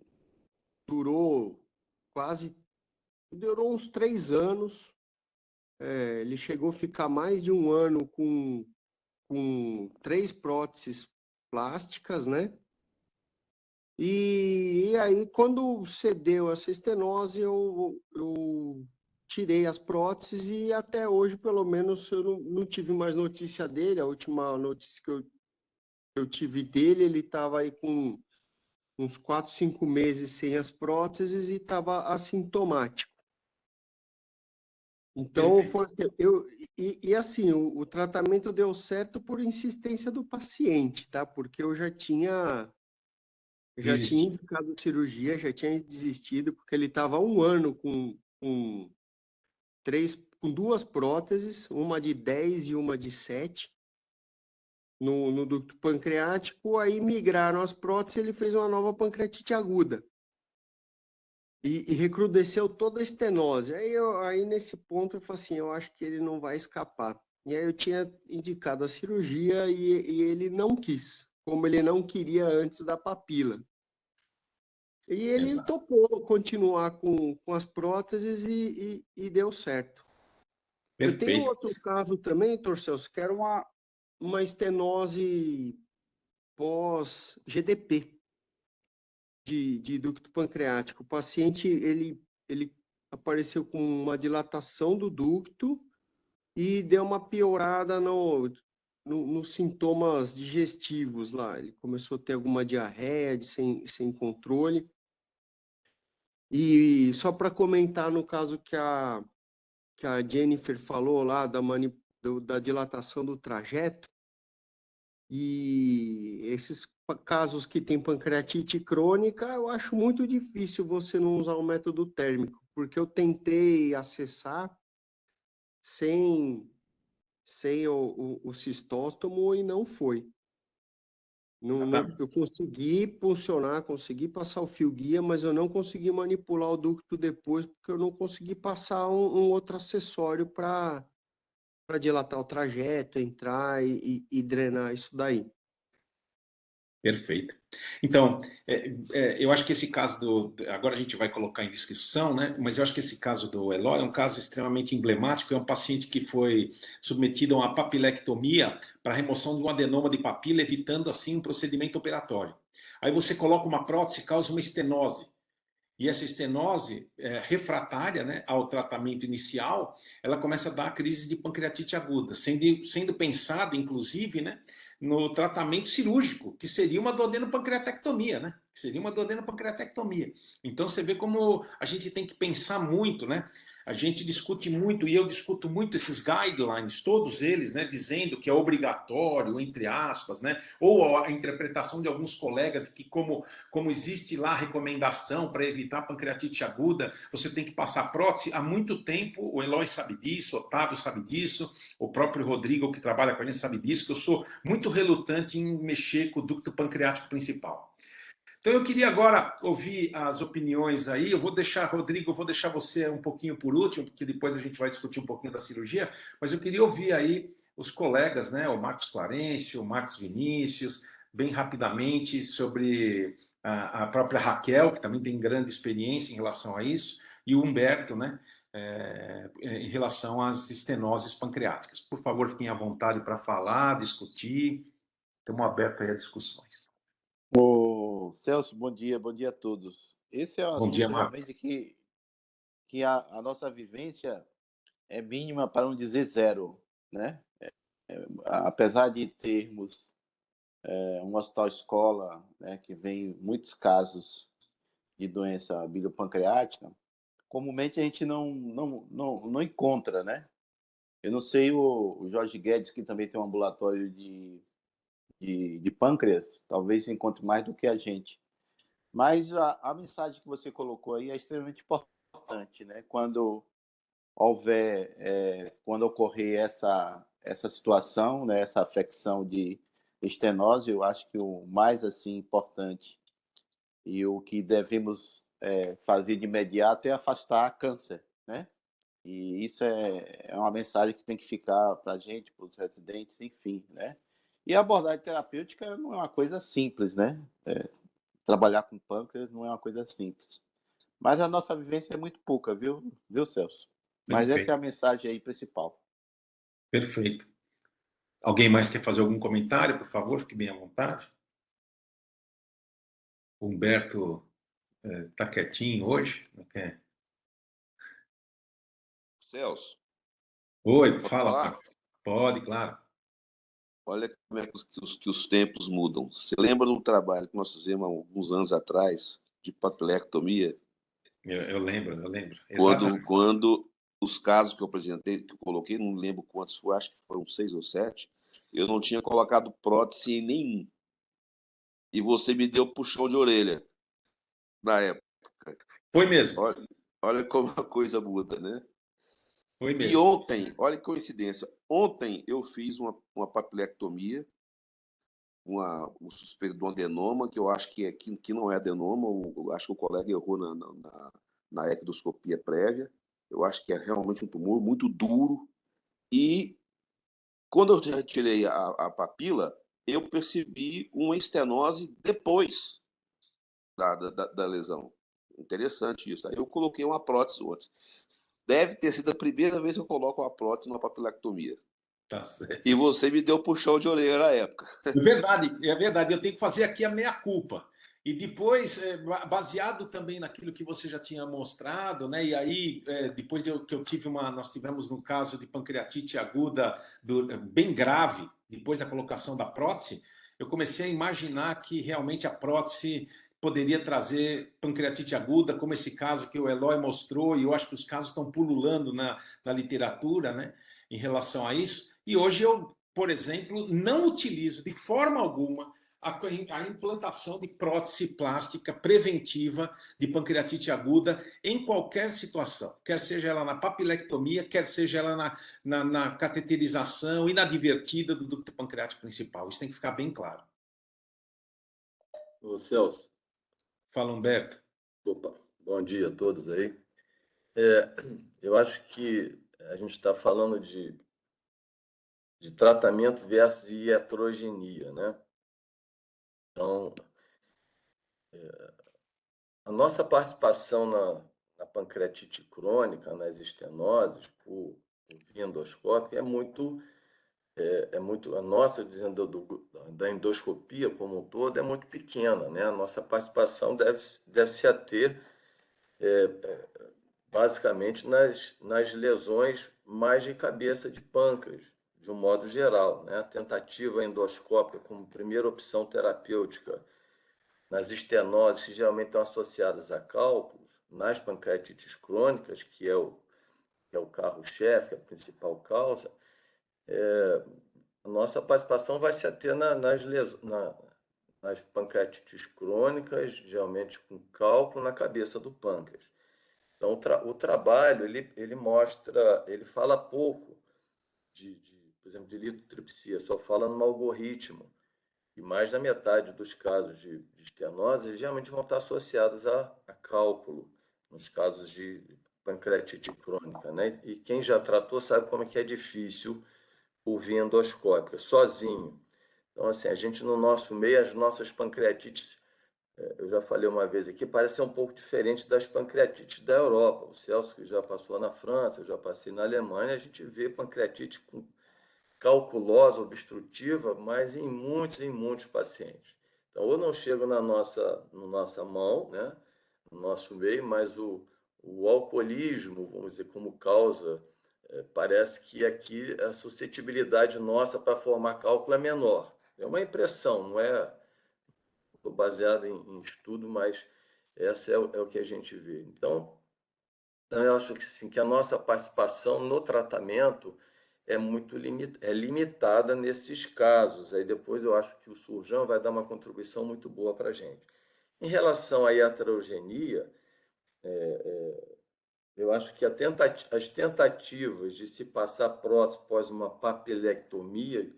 Durou uns 3 anos. Ele chegou a ficar mais de um ano com 3 próteses plásticas, né? E aí, quando cedeu essa estenose, eu tirei as próteses e até hoje, pelo menos, eu não tive mais notícia dele. A última notícia que eu tive dele, ele estava aí com uns 4, 5 meses sem as próteses e estava assintomático. Então, Perfeito. foi assim, assim, o tratamento deu certo por insistência do paciente, tá? Porque eu já tinha Desisti. indicado cirurgia, já tinha desistido, porque ele estava há 1 ano com 2 próteses, uma de 10 e uma de 7, no ducto pancreático. Aí migraram as próteses, ele fez uma nova pancreatite aguda. E recrudesceu toda a estenose. Aí nesse ponto eu falei assim, eu acho que ele não vai escapar. E aí eu tinha indicado a cirurgia e ele não quis, como ele não queria antes da papila. E ele Exato. topou continuar com as próteses e deu certo. Eu tenho Perfeito. outro caso também, Torcels, que era uma estenose pós-GDP. De ducto pancreático. O paciente, ele apareceu com uma dilatação do ducto e deu uma piorada nos sintomas digestivos lá. Ele começou a ter alguma diarreia sem controle. E só para comentar no caso que a Jennifer falou lá da dilatação do trajeto, e esses casos que tem pancreatite crônica, eu acho muito difícil você não usar o método térmico, porque eu tentei acessar sem o cistóstomo e não foi. Exatamente. Eu consegui funcionar, consegui passar o fio guia, mas eu não consegui manipular o ducto depois, porque eu não consegui passar um outro acessório para dilatar o trajeto, entrar e drenar isso daí. Perfeito. Então, eu acho que esse caso agora a gente vai colocar em descrição, né? Mas eu acho que esse caso do Eloy é um caso extremamente emblemático. É um paciente que foi submetido a uma papilectomia para remoção de um adenoma de papila, evitando assim um procedimento operatório. Aí você coloca uma prótese, causa uma estenose. E essa estenose refratária, né, ao tratamento inicial, ela começa a dar crise de pancreatite aguda, sendo pensado, inclusive, né, no tratamento cirúrgico, que seria uma duodenopancreatectomia, né? Que seria uma duodenopancreatectomia. Então você vê como a gente tem que pensar muito, né? A gente discute muito, e eu discuto muito esses guidelines, todos eles, né, dizendo que é obrigatório, entre aspas, né? Ou a interpretação de alguns colegas que como existe lá recomendação para evitar pancreatite aguda, você tem que passar prótese. Há muito tempo, o Eloy sabe disso, o Otávio sabe disso, o próprio Rodrigo, que trabalha com a gente, sabe disso, que eu sou muito relutante em mexer com o ducto pancreático principal. Então eu queria agora ouvir as opiniões aí. Eu vou deixar, Rodrigo, eu vou deixar você um pouquinho por último, porque depois a gente vai discutir um pouquinho da cirurgia, mas eu queria ouvir aí os colegas, né, o Marcos Clarencio, o Marcos Vinícius, bem rapidamente sobre a própria Raquel, que também tem grande experiência em relação a isso, e o Humberto, né, em relação às estenoses pancreáticas. Por favor, fiquem à vontade para falar, discutir. Estamos abertos aí a discussões. Ô, Celso, bom dia a todos. Esse é um Bom dia, assunto Marcos. realmente que a nossa vivência é mínima, para não dizer zero, né? Apesar de termos um hospital-escola, né, que vem muitos casos de doença biliopancreática, comumente a gente não encontra, né? Eu não sei o Jorge Guedes, que também tem um ambulatório de pâncreas, talvez encontre mais do que a gente. Mas a mensagem que você colocou aí é extremamente importante, né? Quando quando ocorrer essa situação, né? Essa afecção de estenose, eu acho que o mais assim importante e o que devemos fazer de imediato é afastar câncer, né? E isso é uma mensagem que tem que ficar para a gente, para os residentes, enfim, né? E a abordagem terapêutica não é uma coisa simples, né? Trabalhar com pâncreas não é uma coisa simples. Mas a nossa vivência é muito pouca, viu, Celso? Mas essa é a Perfeito, mensagem aí principal. perfeito. Alguém mais quer fazer algum comentário, por favor? Fique bem à vontade. O Humberto está quietinho hoje. Não quer? Celso, Oi, pode fala, falar? Marcos. Pode, claro. Olha como é que os tempos mudam. Você lembra do trabalho que nós fizemos há alguns anos atrás, de papilectomia, Eu lembro, quando, exatamente. quando os casos que eu apresentei, que eu coloquei, não lembro quantos foi, acho que foram 6 ou 7, eu não tinha colocado prótese em nenhum. E você me deu puxão de orelha na época. Foi mesmo, Olha, olha como a coisa muda, né? foi E mesmo. ontem, olha que coincidência, ontem eu fiz uma papilectomia, um suspeito de um adenoma, que eu acho que não é adenoma, eu acho que o colega errou na ectoscopia prévia, eu acho que é realmente um tumor muito duro, e quando eu retirei a papila, eu percebi uma estenose depois da lesão. Interessante isso. Aí eu coloquei uma prótese antes. Deve ter sido a primeira vez que eu coloco uma prótese numa papilactomia. Tá certo. E você me deu puxão de orelha na época. É verdade, é verdade. Eu tenho que fazer aqui a meia-culpa. E depois, baseado também naquilo que você já tinha mostrado, né? E aí, depois que eu tive nós tivemos um caso de pancreatite aguda bem grave, depois da colocação da prótese, eu comecei a imaginar que realmente a prótese poderia trazer pancreatite aguda, como esse caso que o Eloy mostrou, e eu acho que os casos estão pululando na literatura, né? Em relação a isso. E hoje eu, por exemplo, não utilizo de forma alguma a implantação de prótese plástica preventiva de pancreatite aguda em qualquer situação, quer seja ela na papilectomia, quer seja ela na cateterização inadvertida do ducto pancreático principal. Isso tem que ficar bem claro. Ô, Celso, Fala, Humberto. opa, bom dia a todos aí. Eu acho que a gente está falando de tratamento versus iatrogenia, né? Então, a nossa participação na pancreatite crônica, nas estenoses, por via endoscópica, a nossa, dizendo da endoscopia como um todo, é muito pequena, né? A nossa participação deve se ater basicamente nas lesões mais de cabeça de pâncreas, de um modo geral, né? A tentativa endoscópica como primeira opção terapêutica nas estenoses que geralmente estão associadas a cálculos, nas pancreatites crônicas, que é o carro-chefe, a principal causa, a nossa participação vai se ater nas pancreatites crônicas, geralmente com cálculo na cabeça do pâncreas. Então, o trabalho, ele mostra, ele fala pouco por exemplo, de litotripsia, só fala no algoritmo. E mais da metade dos casos de estenose geralmente vão estar associados a cálculo, nos casos de pancreatite crônica, né? E quem já tratou sabe como é que é difícil por via endoscópica, sozinho. Então, assim, a gente no nosso meio, as nossas pancreatites, eu já falei uma vez aqui, parecem um pouco diferente das pancreatites da Europa. O Celso, que já passou na França, eu já passei na Alemanha, a gente vê pancreatite calculosa, obstrutiva, mas em muitos pacientes. Então, ou não chega na nossa mão, né, no nosso meio, mas o alcoolismo, vamos dizer, como causa, parece que aqui a suscetibilidade nossa para formar cálculo é menor. É uma impressão, não é baseado em estudo, mas essa é o que a gente vê. Então, eu acho que, sim, que a nossa participação no tratamento é muito limitada nesses casos. Aí depois eu acho que o surgeão vai dar uma contribuição muito boa para a gente. Em relação à iatrogenia, eu acho que as tentativas de se passar prótese após uma papilectomia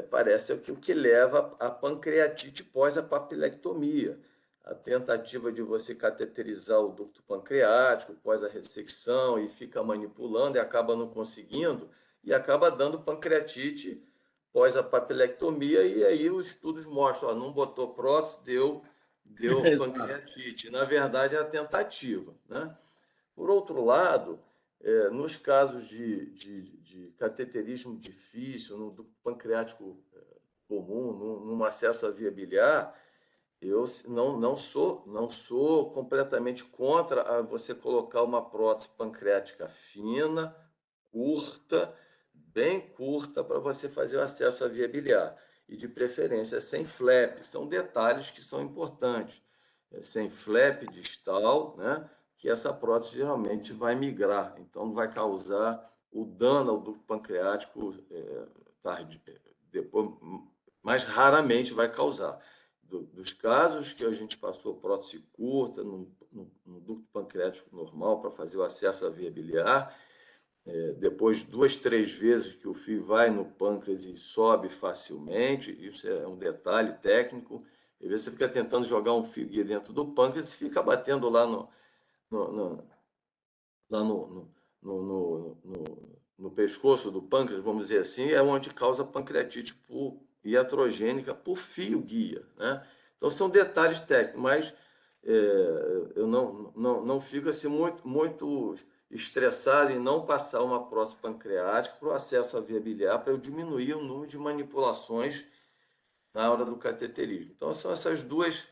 parece o que leva à pancreatite pós a papilectomia. A tentativa de você cateterizar o ducto pancreático pós a ressecção e fica manipulando e acaba não conseguindo e acaba dando pancreatite pós a papilectomia e aí os estudos mostram, não botou prótese, deu pancreatite. Na verdade, é a tentativa, né? Por outro lado, nos casos de cateterismo difícil, no ducto pancreático comum, num acesso à via biliar, eu não sou completamente contra você colocar uma prótese pancreática fina, curta, bem curta, para você fazer o acesso à via biliar. E, de preferência, sem flap. São detalhes que são importantes. Sem flap distal, né? que essa prótese geralmente vai migrar, então não vai causar o dano ao ducto pancreático depois, mais raramente vai causar. Dos casos que a gente passou prótese curta no ducto pancreático normal para fazer o acesso à via biliar, depois 2, 3 vezes que o fio vai no pâncreas e sobe facilmente, isso é um detalhe técnico. Às vezes você fica tentando jogar um fio guia dentro do pâncreas e fica batendo lá no pescoço do pâncreas, vamos dizer assim, é onde causa pancreatite iatrogênica por fio guia, né? Então são detalhes técnicos, mas eu não fico assim muito estressado em não passar uma prótese pancreática para o acesso à via biliar, para eu diminuir o número de manipulações na hora do cateterismo. Então são essas duas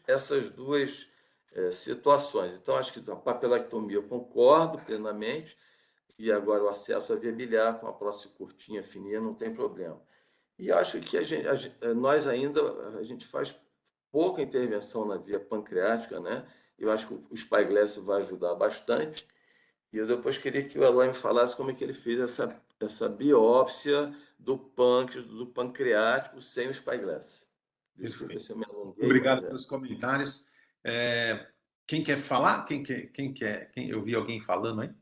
situações. Então acho que a papilactomia eu concordo plenamente, e agora o acesso à via biliar com a prótese curtinha, fininha, não tem problema. E acho que nós ainda a gente faz pouca intervenção na via pancreática, né? Eu acho que o Spyglass vai ajudar bastante. E eu depois queria que o Eloy me falasse como é que ele fez essa biópsia do pâncreas, do pancreático, sem o Spyglass. Desculpa se eu me alonguei. Obrigado pelos comentários. Quem quer falar? Eu vi alguém falando aí?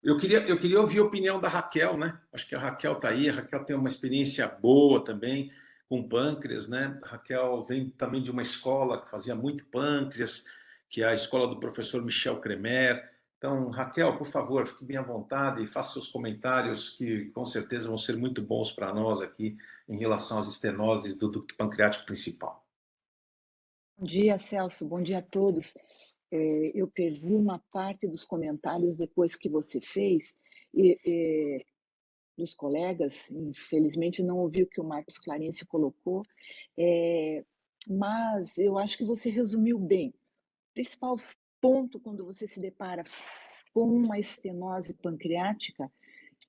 Eu queria ouvir a opinião da Raquel, né? Acho que a Raquel está aí. A Raquel tem uma experiência boa também com pâncreas, né? A Raquel vem também de uma escola que fazia muito pâncreas, que é a escola do professor Michel Kremer. Então, Raquel, por favor, fique bem à vontade e faça seus comentários, que com certeza vão ser muito bons para nós aqui em relação às estenoses do ducto pancreático principal. Bom dia, Celso. Bom dia a todos. Eu perdi uma parte dos comentários depois que você fez, dos colegas. Infelizmente, não ouvi o que o Marcos Clarence colocou, mas eu acho que você resumiu bem. O principal ponto quando você se depara com uma estenose pancreática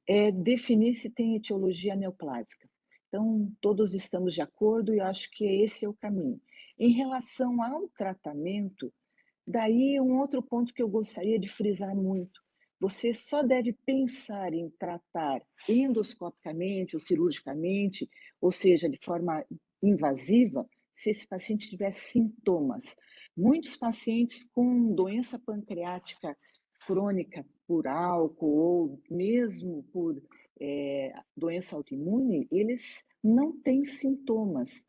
é definir se tem etiologia neoplásica. Então, todos estamos de acordo e acho que esse é o caminho. Em relação ao tratamento, daí um outro ponto que eu gostaria de frisar muito. Você só deve pensar em tratar endoscopicamente ou cirurgicamente, ou seja, de forma invasiva, se esse paciente tiver sintomas. Muitos pacientes com doença pancreática crônica por álcool ou mesmo por doença autoimune, eles não têm sintomas.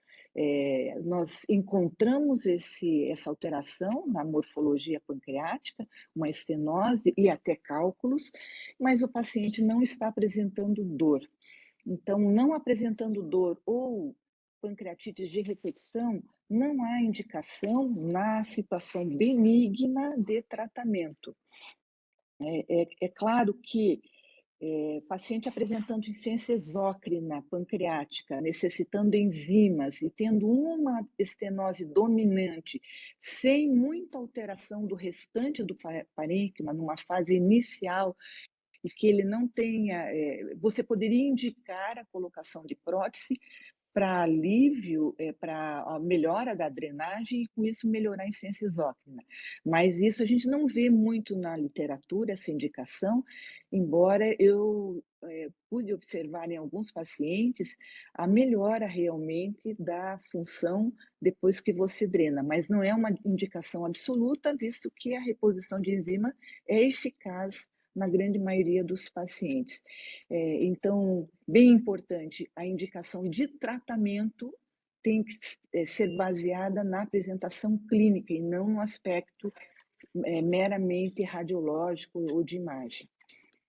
Nós encontramos essa alteração na morfologia pancreática, uma estenose e até cálculos, mas o paciente não está apresentando dor. Então, não apresentando dor ou pancreatite de repetição, não há indicação na situação benigna de tratamento. É claro que paciente apresentando insuficiência exócrina pancreática, necessitando enzimas e tendo uma estenose dominante, sem muita alteração do restante do parênquima, numa fase inicial, e que ele não tenha, você poderia indicar a colocação de prótese para alívio, para a melhora da drenagem e com isso melhorar a insuficiência exócrina. Mas isso a gente não vê muito na literatura, essa indicação, embora eu pude observar em alguns pacientes a melhora realmente da função depois que você drena, mas não é uma indicação absoluta, visto que a reposição de enzima é eficaz na grande maioria dos pacientes. Então, bem importante, a indicação de tratamento tem que ser baseada na apresentação clínica e não no aspecto meramente radiológico ou de imagem.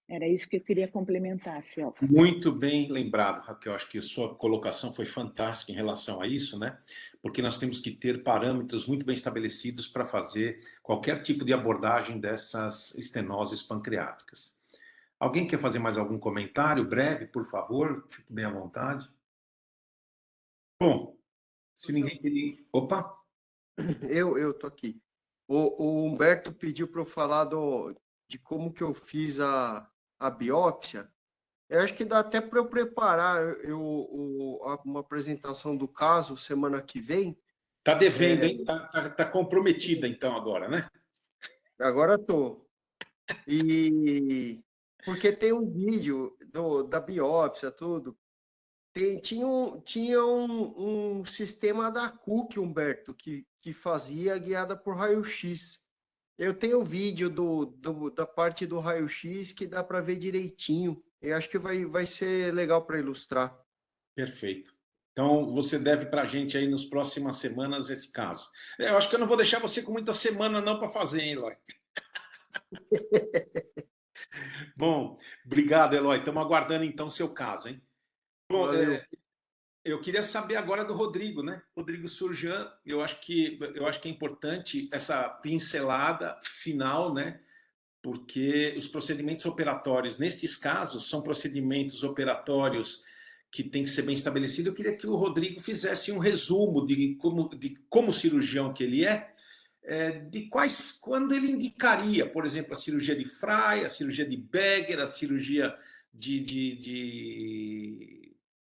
Era isso que eu queria complementar, Celso. Muito bem lembrado, Raquel. Acho que a sua colocação foi fantástica em relação a isso, né? Porque nós temos que ter parâmetros muito bem estabelecidos para fazer qualquer tipo de abordagem dessas estenoses pancreáticas. Alguém quer fazer mais algum comentário breve, por favor? Fique bem à vontade. Bom, se ninguém queria... Opa! Eu tô aqui. O Humberto pediu para eu falar de como que eu fiz a biópsia. Eu acho que dá até para eu preparar uma apresentação do caso semana que vem. Tá devendo, hein? Tá comprometida então agora, né? Agora tô. E porque tem um vídeo da biópsia, tudo. Tinha um sistema da Cook, Humberto, que fazia guiada por raio-x. Eu tenho o vídeo da parte do raio-x que dá para ver direitinho. Eu acho que vai ser legal para ilustrar. Perfeito. Então, você deve para a gente aí nas próximas semanas esse caso. Eu acho que eu não vou deixar você com muita semana não para fazer, hein, Eloy? Bom, obrigado, Eloy. Estamos aguardando então o seu caso, hein? Bom, Valeu. eu queria saber agora do Rodrigo, né? Rodrigo Surjan, eu acho que é importante essa pincelada final, né? Porque os procedimentos operatórios, nesses casos, são procedimentos operatórios que têm que ser bem estabelecidos. Eu queria que o Rodrigo fizesse um resumo de como cirurgião que ele de quando ele indicaria, por exemplo, a cirurgia de Frey, a cirurgia de Beger, a cirurgia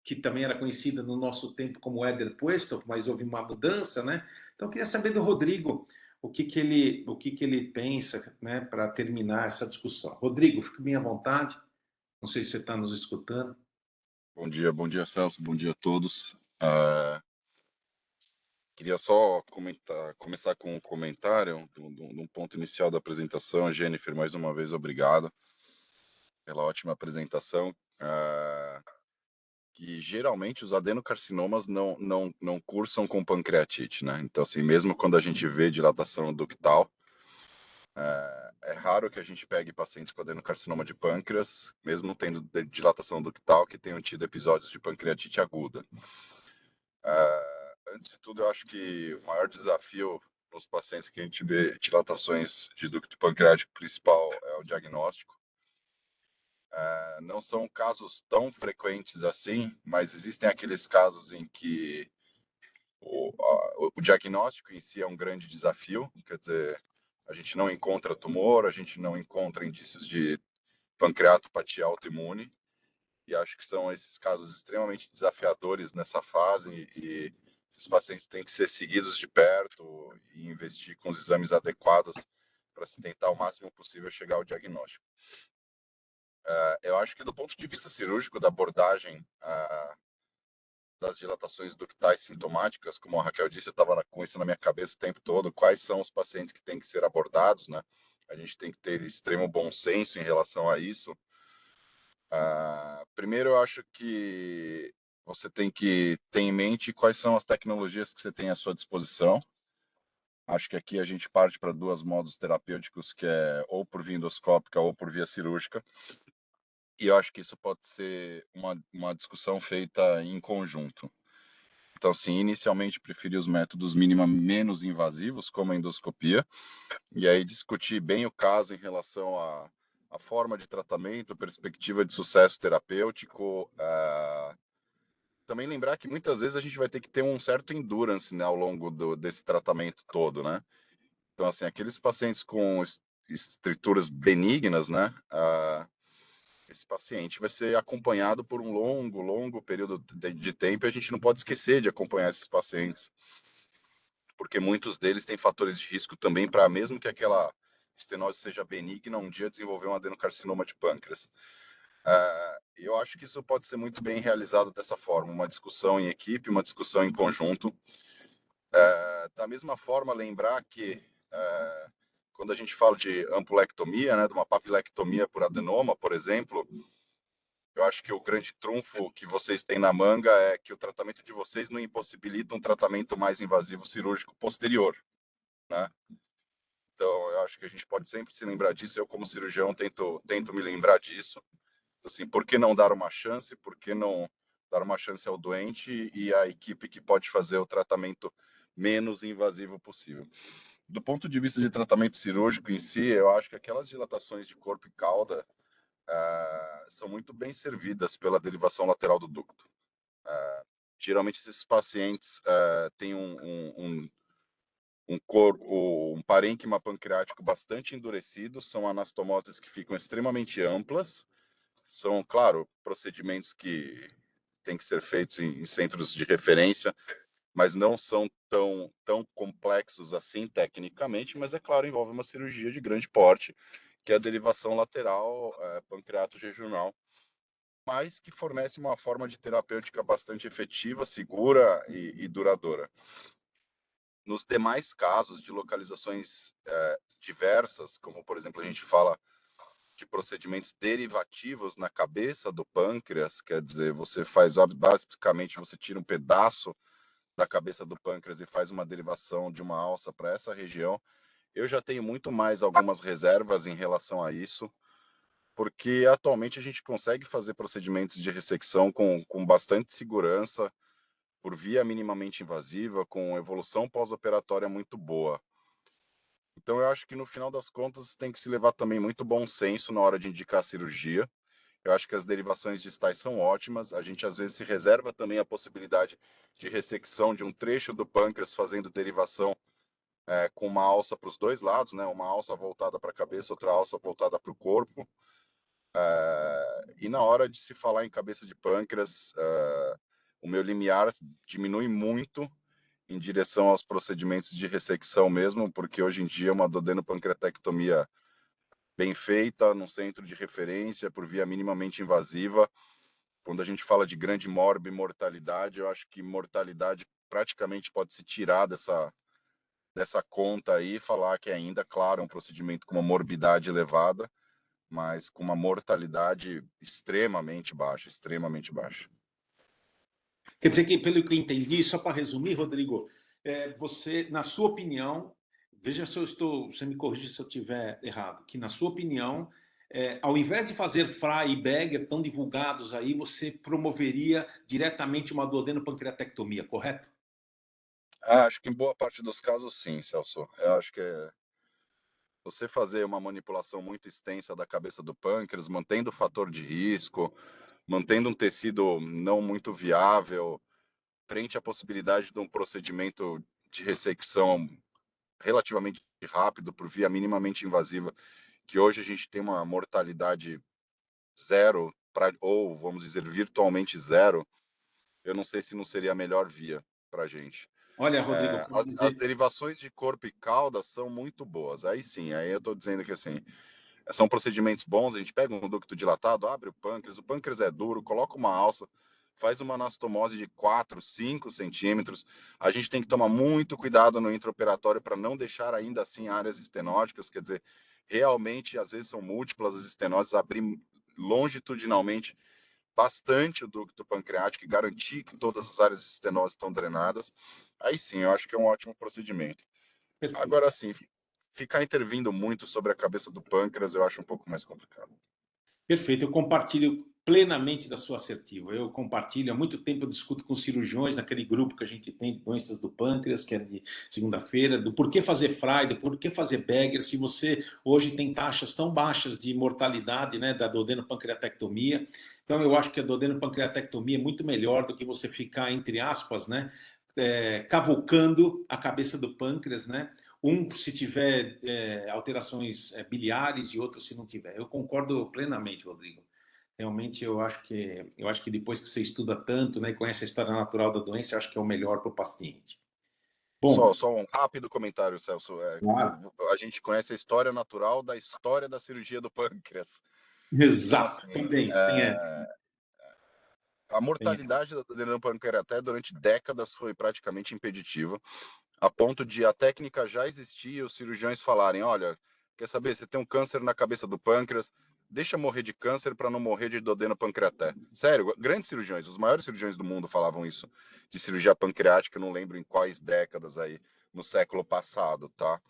que também era conhecida no nosso tempo como Eder-Puestos, mas houve uma mudança, né? Então, eu queria saber do Rodrigo o que ele pensa, né, para terminar essa discussão. Rodrigo, fique bem à vontade. Não sei se você está nos escutando. Bom dia, Celso. Bom dia a todos. Queria só começar com um comentário de um ponto inicial da apresentação. Jennifer, mais uma vez, obrigado pela ótima apresentação. Que geralmente os adenocarcinomas não cursam com pancreatite, né? Então, assim, mesmo quando a gente vê dilatação ductal, é raro que a gente pegue pacientes com adenocarcinoma de pâncreas, mesmo tendo dilatação ductal, que tenham tido episódios de pancreatite aguda. Antes de tudo, eu acho que o maior desafio nos pacientes que a gente vê dilatações de ducto pancreático principal é o diagnóstico. Não são casos tão frequentes assim, mas existem aqueles casos em que o diagnóstico em si é um grande desafio, quer dizer, a gente não encontra tumor, a gente não encontra indícios de pancreatopatia autoimune, e acho que são esses casos extremamente desafiadores nessa fase, e esses pacientes têm que ser seguidos de perto e investir com os exames adequados para se tentar o máximo possível chegar ao diagnóstico. Eu acho que do ponto de vista cirúrgico, da abordagem das dilatações ductais sintomáticas, como a Raquel disse, eu estava com isso na minha cabeça o tempo todo, quais são os pacientes que têm que ser abordados, né? A gente tem que ter extremo bom senso em relação a isso. Primeiro, eu acho que você tem que ter em mente quais são as tecnologias que você tem à sua disposição. Acho que aqui a gente parte para dois modos terapêuticos, que é ou por via endoscópica ou por via cirúrgica. E eu acho que isso pode ser uma discussão feita em conjunto. Então, sim, inicialmente preferi os métodos menos invasivos, como a endoscopia, e aí discutir bem o caso em relação à forma de tratamento, perspectiva de sucesso terapêutico. Também lembrar que muitas vezes a gente vai ter que ter um certo endurance, né, ao longo desse tratamento todo, né? Então, assim, aqueles pacientes com estruturas benignas, né, esse paciente vai ser acompanhado por um longo período de tempo, e a gente não pode esquecer de acompanhar esses pacientes, porque muitos deles têm fatores de risco também para, mesmo que aquela estenose seja benigna, um dia desenvolver um adenocarcinoma de pâncreas. Eu acho que isso pode ser muito bem realizado dessa forma, uma discussão em equipe, uma discussão em conjunto. Da mesma forma, lembrar que quando a gente fala de ampulectomia, né, de uma papilectomia por adenoma, por exemplo, eu acho que o grande trunfo que vocês têm na manga é que o tratamento de vocês não impossibilita um tratamento mais invasivo cirúrgico posterior, né? Então, eu acho que a gente pode sempre se lembrar disso. Eu, como cirurgião, tento me lembrar disso. Assim, por que não dar uma chance? Por que não dar uma chance ao doente e à equipe que pode fazer o tratamento menos invasivo possível? Do ponto de vista de tratamento cirúrgico em si, eu acho que aquelas dilatações de corpo e cauda são muito bem servidas pela derivação lateral do ducto. Geralmente, esses pacientes têm um parênquima pancreático bastante endurecido, são anastomoses que ficam extremamente amplas, são, claro, procedimentos que têm que ser feitos em centros de referência, mas não são tão complexos assim tecnicamente, mas é claro, envolve uma cirurgia de grande porte, que é a derivação lateral pancreato-jejunal, mas que fornece uma forma de terapêutica bastante efetiva, segura e duradoura. Nos demais casos de localizações diversas, como por exemplo a gente fala de procedimentos derivativos na cabeça do pâncreas, quer dizer, você faz basicamente, você tira um pedaço da cabeça do pâncreas e faz uma derivação de uma alça para essa região. Eu já tenho muito mais algumas reservas em relação a isso, porque atualmente a gente consegue fazer procedimentos de ressecção com bastante segurança, por via minimamente invasiva, com evolução pós-operatória muito boa. Então, eu acho que no final das contas tem que se levar também muito bom senso na hora de indicar a cirurgia. Eu acho que as derivações distais são ótimas. A gente às vezes se reserva também a possibilidade de ressecção de um trecho do pâncreas fazendo derivação com uma alça para os dois lados, né? Uma alça voltada para a cabeça, outra alça voltada para o corpo. E na hora de se falar em cabeça de pâncreas, o meu limiar diminui muito em direção aos procedimentos de ressecção mesmo, porque hoje em dia uma duodenopancreatectomia bem feita, num centro de referência, por via minimamente invasiva, quando a gente fala de grande morbimortalidade, eu acho que mortalidade praticamente pode se tirar dessa conta aí e falar que ainda, claro, é um procedimento com uma morbidade elevada, mas com uma mortalidade extremamente baixa, extremamente baixa. Quer dizer que, pelo que eu entendi, só para resumir, Rodrigo, você, na sua opinião, veja se eu estou, você me corrige se eu estiver errado, que na sua opinião, ao invés de fazer Fry e Beger tão divulgados aí, você promoveria diretamente uma duodenopancreatectomia, correto? Acho que em boa parte dos casos, sim, Celso. Eu acho que você fazer uma manipulação muito extensa da cabeça do pâncreas, mantendo o fator de risco, mantendo um tecido não muito viável, frente à possibilidade de um procedimento de ressecção relativamente rápido, por via minimamente invasiva, que hoje a gente tem uma mortalidade zero, ou vamos dizer, virtualmente zero, eu não sei se não seria a melhor via para a gente. Olha, Rodrigo, quero As dizer... derivações de corpo e cauda são muito boas. Aí sim, aí eu estou dizendo que assim, são procedimentos bons, a gente pega um ducto dilatado, abre o pâncreas é duro, coloca uma alça, faz uma anastomose de 4, 5 centímetros. A gente tem que tomar muito cuidado no intraoperatório para não deixar ainda assim áreas estenóticas, quer dizer, realmente, às vezes são múltiplas as estenoses, abrir longitudinalmente bastante o ducto pancreático e garantir que todas as áreas de estenose estão drenadas. Aí sim, eu acho que é um ótimo procedimento. Perfeito. Agora sim, ficar intervindo muito sobre a cabeça do pâncreas eu acho um pouco mais complicado. Perfeito, eu compartilho plenamente da sua assertiva. Eu compartilho, há muito tempo eu discuto com cirurgiões naquele grupo que a gente tem de doenças do pâncreas, que é de segunda-feira, do porquê fazer Fry, do porquê fazer Beger, se você hoje tem taxas tão baixas de mortalidade, né, da duodenopancreatectomia. Então eu acho que a duodenopancreatectomia é muito melhor do que você ficar, entre aspas, né, cavucando a cabeça do pâncreas, né? Um se tiver alterações biliares e outro se não tiver. Eu concordo plenamente, Rodrigo. Realmente eu acho que depois que você estuda tanto, né, e conhece a história natural da doença, eu acho que é o melhor para o paciente. Bom, Só um rápido comentário, Celso. claro. A gente conhece a história natural da história da cirurgia do pâncreas. Então, Exato, assim, também tem essa. a Tem essa. mortalidade da adenopâncreatectomia durante décadas foi praticamente impeditiva, a ponto de a técnica já existir e os cirurgiões falarem, olha, quer saber, você tem um câncer na cabeça do pâncreas, deixa morrer de câncer para não morrer de duodenopancreaté. Sério, grandes cirurgiões, os maiores cirurgiões do mundo falavam isso, de cirurgia pancreática, eu não lembro em quais décadas aí, no século passado, tá?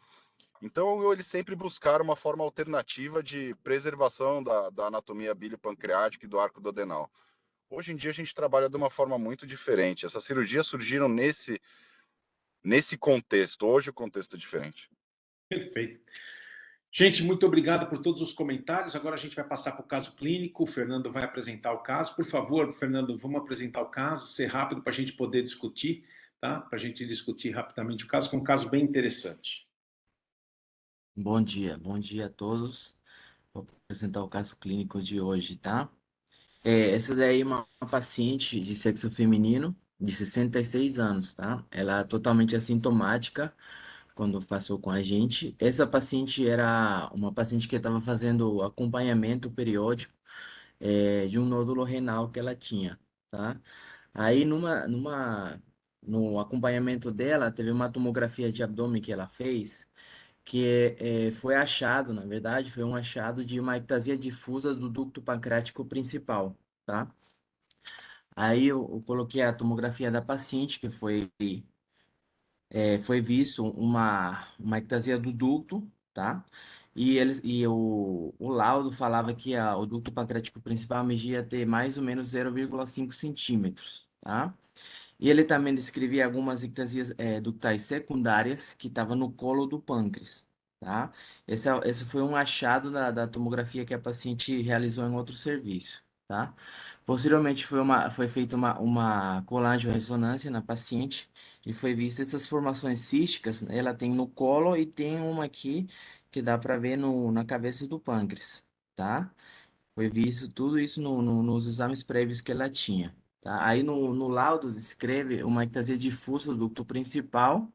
Então, eles sempre buscaram uma forma alternativa de preservação da anatomia biliopancreática e do arco duodenal. Hoje em dia, a gente trabalha de uma forma muito diferente. Essas cirurgias surgiram nesse contexto. Hoje, o contexto é diferente. Perfeito. Gente, muito obrigado por todos os comentários. Agora a gente vai passar para o caso clínico. O Fernando vai apresentar o caso. Por favor, Fernando, vamos apresentar o caso, ser rápido para a gente poder discutir, tá? Para a gente discutir rapidamente o caso, que é um caso bem interessante. Bom dia a todos. Vou apresentar o caso clínico de hoje, tá? Essa daí é uma paciente de sexo feminino, de 66 anos, tá? Ela é totalmente assintomática quando passou com a gente. Essa paciente era uma paciente que estava fazendo acompanhamento periódico de um nódulo renal que ela tinha, tá? Aí no acompanhamento dela, teve uma tomografia de abdômen que ela fez, que foi achado, na verdade, foi um achado de uma ectasia difusa do ducto pancreático principal, tá? Aí eu coloquei a tomografia da paciente, que foi visto uma ectasia do ducto, tá? E o laudo falava que o ducto pancreático principal media ter mais ou menos 0,5 centímetros, tá? E ele também descrevia algumas ectasias ductais secundárias que estavam no colo do pâncreas, tá? Esse foi um achado da tomografia que a paciente realizou em outro serviço, tá? Posteriormente foi feita uma colangio-ressonância na paciente e foi vista essas formações císticas, né? Ela tem no colo e tem uma aqui que dá para ver na cabeça do pâncreas, tá? Foi visto tudo isso nos exames prévios que ela tinha, tá? Aí no laudo descreve uma ectasia difusa do ducto principal,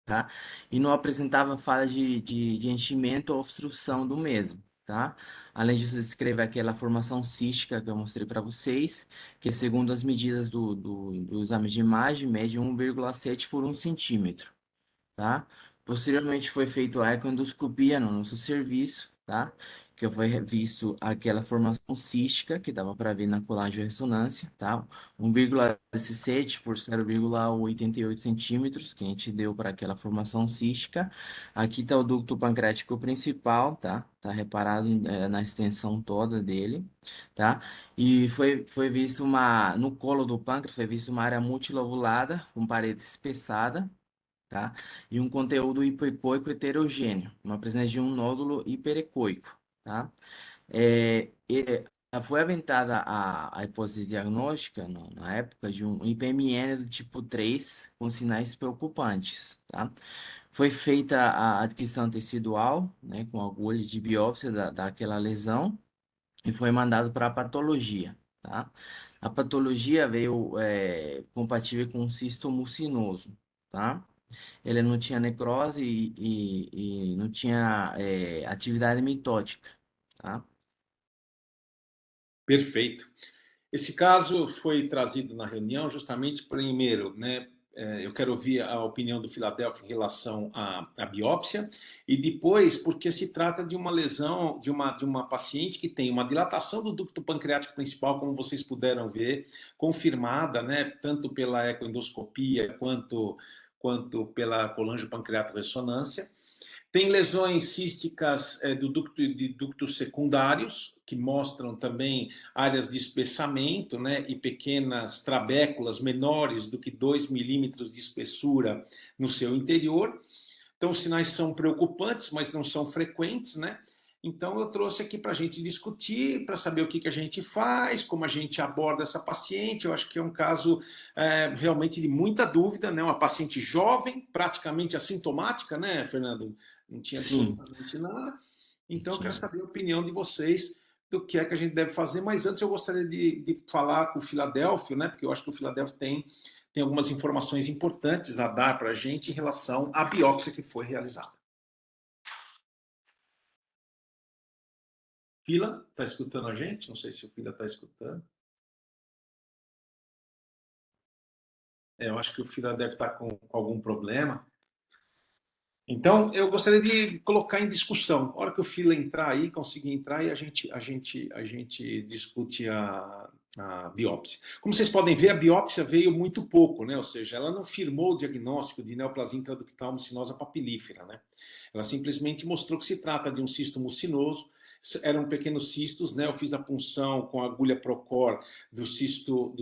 tá? E não apresentava falha de enchimento ou obstrução do mesmo, tá? Além disso, descreve aquela formação cística que eu mostrei para vocês, que segundo as medidas do exame de imagem, mede 1,7 por 1 centímetro, tá? Posteriormente foi feito a ecoendoscopia no nosso serviço, tá? Que foi visto aquela formação cística que dava para ver na colangio-ressonância, tá? 1,17 por 0,88 centímetros que a gente deu para aquela formação cística. Aqui está o ducto pancreático principal, tá? Tá reparado na extensão toda dele, tá? E foi visto no colo do pâncreas, foi visto uma área multilobulada com parede espessada, tá? E um conteúdo hipoecoico heterogêneo, uma presença de um nódulo hiperecoico, tá? Foi aventada a hipótese diagnóstica, na época, de um IPMN do tipo 3 com sinais preocupantes, tá? Foi feita a adquisição tecidual, né, com agulha de biópsia daquela lesão e foi mandado para a patologia, tá? A patologia veio compatível com um cisto mucinoso, tá? Ele não tinha necrose e não tinha atividade mitótica, tá? Perfeito. Esse caso foi trazido na reunião justamente, primeiro, né? Eu quero ouvir a opinião do Philadelphia em relação à biópsia e depois porque se trata de uma lesão de uma paciente que tem uma dilatação do ducto pancreático principal, como vocês puderam ver, confirmada, né, tanto pela ecoendoscopia quanto pela colangiopancreatoressonância. Tem lesões císticas de ductos secundários, que mostram também áreas de espessamento, né, e pequenas trabéculas menores do que 2 milímetros de espessura no seu interior. Então, os sinais são preocupantes, mas não são frequentes, né? Então, eu trouxe aqui para a gente discutir, para saber o que a gente faz, como a gente aborda essa paciente. Eu acho que é um caso realmente de muita dúvida, né? Uma paciente jovem, praticamente assintomática, né, Fernando? Não tinha Sim, absolutamente nada. Então, eu quero tinha. saber a opinião de vocês do que é que a gente deve fazer. Mas antes, eu gostaria de falar com o Philadelphia, né? Porque eu acho que o Philadelphia tem algumas informações importantes a dar para a gente em relação à biópsia que foi realizada. Fila, está escutando a gente? Não sei se o Fila está escutando. Eu acho que o Fila deve estar com algum problema. Então, eu gostaria de colocar em discussão. A hora que o Fila entrar aí, conseguir entrar, e a gente discute a biópsia. Como vocês podem ver, a biópsia veio muito pouco, né? Ou seja, ela não firmou o diagnóstico de neoplasia intraductal mucinosa papilífera, né? Ela simplesmente mostrou que se trata de um cisto mucinoso. Eram pequenos cistos, né? Eu fiz a punção com a agulha Procor do cisto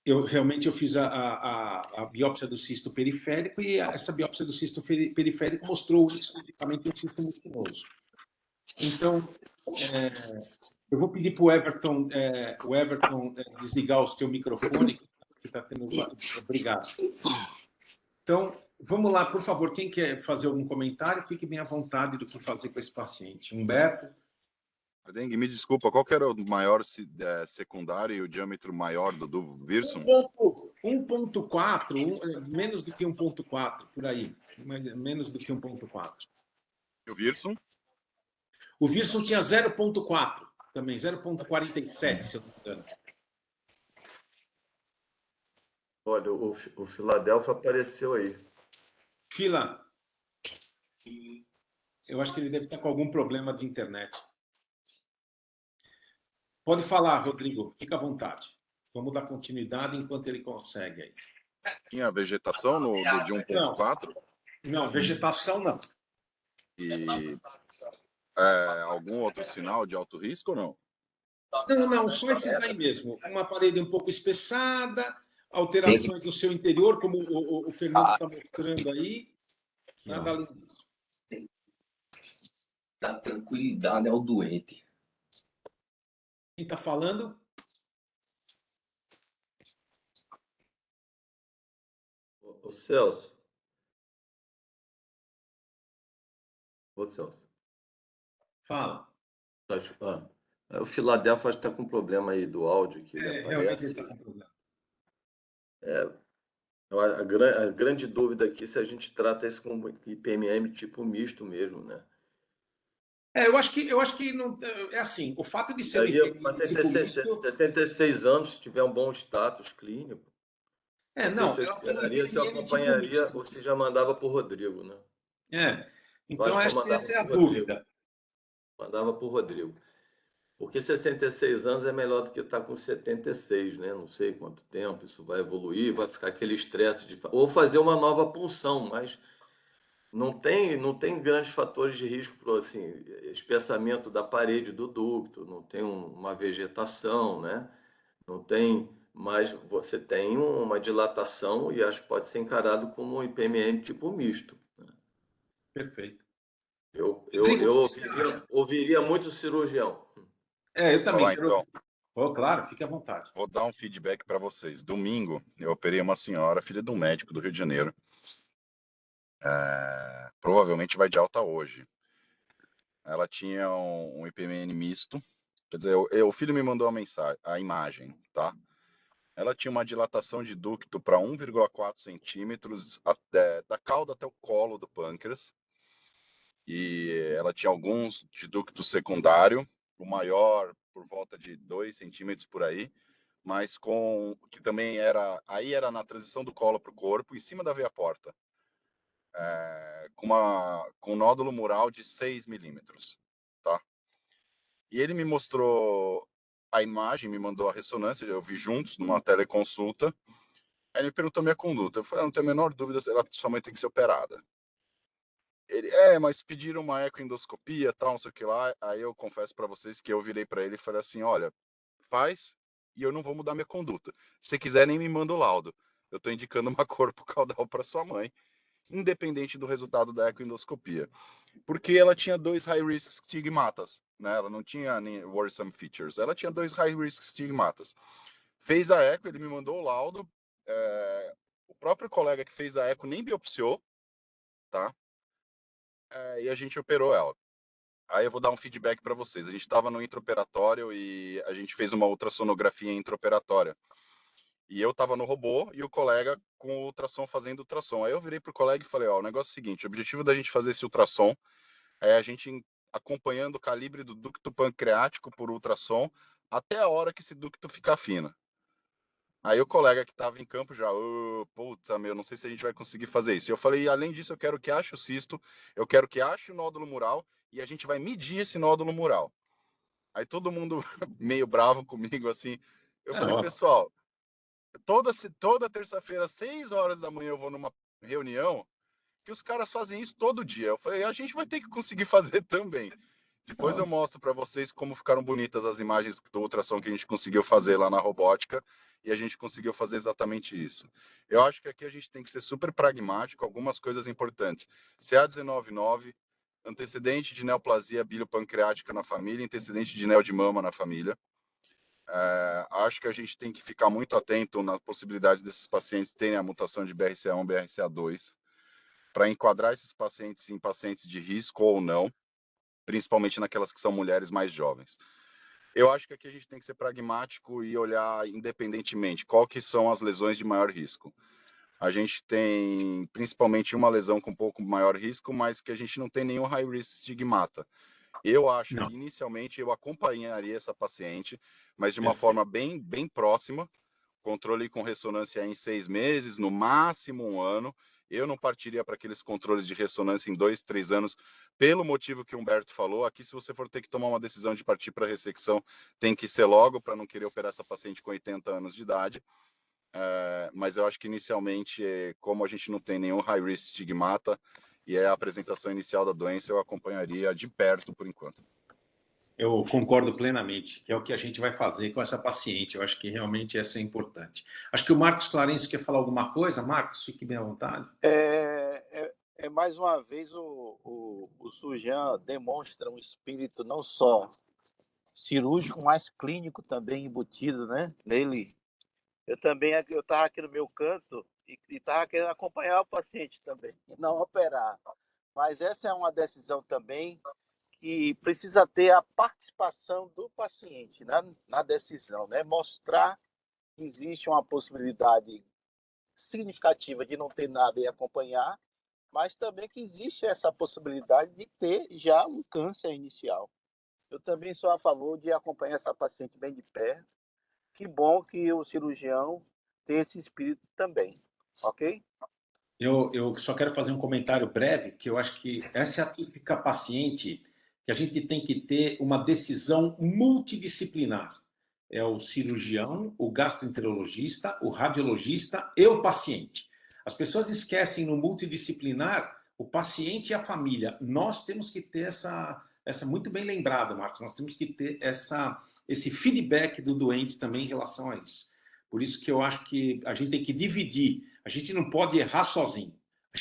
eu fiz a biópsia do cisto periférico e essa biópsia do cisto periférico mostrou especificamente um cisto mucinoso. Então, eu vou pedir para o Everton desligar o seu microfone, que está tendo... Obrigado. Então, vamos lá, por favor, quem quer fazer algum comentário, fique bem à vontade do que fazer com esse paciente. Humberto? Dengue, me desculpa, qual que era o maior secundário e o diâmetro maior do Wirsum? 1.4, menos do que 1.4, por aí. Menos do que 1.4. E o Wirsum? O Wirsum tinha 0.4 também, 0.47, se eu não me engano. Olha, o Philadelphia apareceu aí. Fila, eu acho que ele deve estar com algum problema de internet. Pode falar, Rodrigo, fica à vontade. Vamos dar continuidade enquanto ele consegue aí. Tinha vegetação de 1.4? Não, vegetação não. E algum outro sinal de alto risco ou não? Não, só esses daí mesmo. Uma parede um pouco espessada, alterações no seu interior, como o Fernando está mostrando aí. Nada além disso. Da tranquilidade ao doente. Quem está falando? O Celso. Ô, Celso. Fala. O Philadelphia está com problema aí do áudio que ele Realmente aparece. ele está com problema. A grande dúvida aqui é se a gente trata isso como IPMM tipo misto mesmo, né? Eu acho que não, é assim, o fato de ser um Aí, IPM para tipo misto... 66 anos, se tiver um bom status clínico, não sei se eu é um esperaria, se eu IPMN tipo acompanharia misto. ou se já mandava para o Rodrigo, né? Então Acho que eu acho que mandava essa é a pro Rodrigo. dúvida. Mandava para o Rodrigo. Porque 66 anos é melhor do que estar com 76, né? Não sei quanto tempo isso vai evoluir, vai ficar aquele estresse de... Ou fazer uma nova punção, mas não tem grandes fatores de risco para assim, espessamento da parede do ducto, não tem uma vegetação, né? Não tem, mas você tem uma dilatação e acho que pode ser encarado como um IPMM tipo misto. Né? Perfeito. Eu Rodrigo, o que você acha? ouviria muito o cirurgião. Eu também Falar, quero. então. Claro, fique à vontade. Vou dar um feedback para vocês. Domingo, eu operei uma senhora, filha de um médico do Rio de Janeiro. Provavelmente vai de alta hoje. Ela tinha um IPMN misto. Quer dizer, o filho me mandou a imagem, tá? Ela tinha uma dilatação de ducto para 1,4 centímetros da cauda até o colo do pâncreas. E ela tinha alguns de ducto secundário, o maior por volta de 2 centímetros por aí, mas que também era na transição do colo para o corpo, em cima da veia porta, com um nódulo mural de 6 milímetros, tá? E ele me mostrou a imagem, me mandou a ressonância, eu vi juntos numa teleconsulta. Aí ele me perguntou minha conduta. Eu falei, não tenho a menor dúvida, sua mãe tem que ser operada. Ele, mas pediram uma ecoendoscopia, tal, não sei o que lá. Aí eu confesso para vocês que eu virei para ele e falei assim, olha, faz e eu não vou mudar minha conduta. Se quiser, nem me manda o laudo. Eu tô indicando uma corpo caudal para sua mãe, independente do resultado da ecoendoscopia. Porque ela tinha 2 high-risk stigmatas, né? Ela não tinha nem worrisome features. Ela tinha 2 high-risk stigmatas. Fez a eco, ele me mandou o laudo. O próprio colega que fez a eco nem biopsiou, tá? E a gente operou ela. Aí eu vou dar um feedback para vocês. A gente estava no intraoperatório e a gente fez uma ultrassonografia intraoperatória. E eu estava no robô e o colega com o ultrassom fazendo ultrassom. Aí eu virei pro colega e falei, o negócio é o seguinte, o objetivo da gente fazer esse ultrassom é a gente acompanhando o calibre do ducto pancreático por ultrassom até a hora que esse ducto ficar fino. Aí o colega que estava em campo já, puta, não sei se a gente vai conseguir fazer isso. E eu falei, além disso, eu quero que ache o cisto, eu quero que ache o nódulo mural e a gente vai medir esse nódulo mural. Aí todo mundo meio bravo comigo, assim. Eu falei, pessoal, toda terça-feira, 6 horas da manhã, eu vou numa reunião que os caras fazem isso todo dia. Eu falei, a gente vai ter que conseguir fazer também. Depois eu mostro para vocês como ficaram bonitas as imagens do ultrassom que a gente conseguiu fazer lá na robótica e a gente conseguiu fazer exatamente isso. Eu acho que aqui a gente tem que ser super pragmático, algumas coisas importantes. CA199, antecedente de neoplasia biliopancreática na família, antecedente de neo de mama na família. Acho que a gente tem que ficar muito atento na possibilidade desses pacientes terem a mutação de BRCA1, BRCA2, para enquadrar esses pacientes em pacientes de risco ou não. principalmente naquelas que são mulheres mais jovens. Eu acho que aqui a gente tem que ser pragmático e olhar independentemente qual que são as lesões de maior risco. A gente tem principalmente uma lesão com um pouco maior risco, mas que a gente não tem nenhum high risk stigmata. Eu acho Não. que inicialmente eu acompanharia essa paciente, mas de uma Perfeito. forma bem próxima, controle com ressonância em 6 meses, no máximo 1 ano. Eu não partiria para aqueles controles de ressonância em 2, 3 anos, pelo motivo que o Humberto falou. Aqui, se você for ter que tomar uma decisão de partir para ressecção, tem que ser logo, para não querer operar essa paciente com 80 anos de idade. Mas eu acho que inicialmente, como a gente não tem nenhum high risk stigmata e é a apresentação inicial da doença, eu acompanharia de perto por enquanto. Eu concordo plenamente, que é o que a gente vai fazer com essa paciente. Eu acho que realmente essa é importante. Acho que o Marcos Clarencio quer falar alguma coisa. Marcos, fique bem à vontade. Mais uma vez o Sujan demonstra um espírito não só cirúrgico, mas clínico também embutido, né, nele. Eu estava aqui no meu canto e estava querendo acompanhar o paciente também, não operar. Mas essa é uma decisão também que precisa ter a participação do paciente na decisão, né? Mostrar que existe uma possibilidade significativa de não ter nada e acompanhar, mas também que existe essa possibilidade de ter já um câncer inicial. Eu também sou a favor de acompanhar essa paciente bem de perto. Que bom que o cirurgião tem esse espírito também, ok? Eu só quero fazer um comentário breve, que eu acho que essa é a típica paciente que a gente tem que ter uma decisão multidisciplinar. É o cirurgião, o gastroenterologista, o radiologista e o paciente. As pessoas esquecem no multidisciplinar o paciente e a família. Nós temos que ter essa muito bem lembrado, Marcos, nós temos que ter esse feedback do doente também em relação a isso. Por isso que eu acho que a gente tem que dividir. A gente não pode errar sozinho.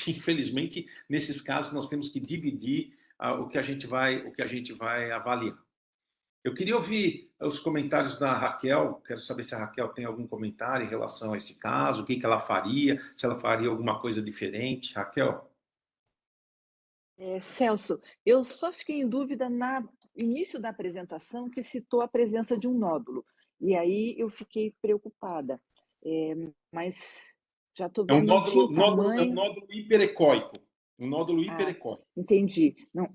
Infelizmente, nesses casos, nós temos que dividir o que a gente vai avaliar. Eu queria ouvir os comentários da Raquel. Quero saber se a Raquel tem algum comentário em relação a esse caso, o que ela faria, se ela faria alguma coisa diferente. Raquel? Celso, eu só fiquei em dúvida no início da apresentação que citou a presença de um nódulo. E aí eu fiquei preocupada. Mas já estou vendo É um nódulo hiperecóico. Um nódulo hiperecóico. Entendi. Não,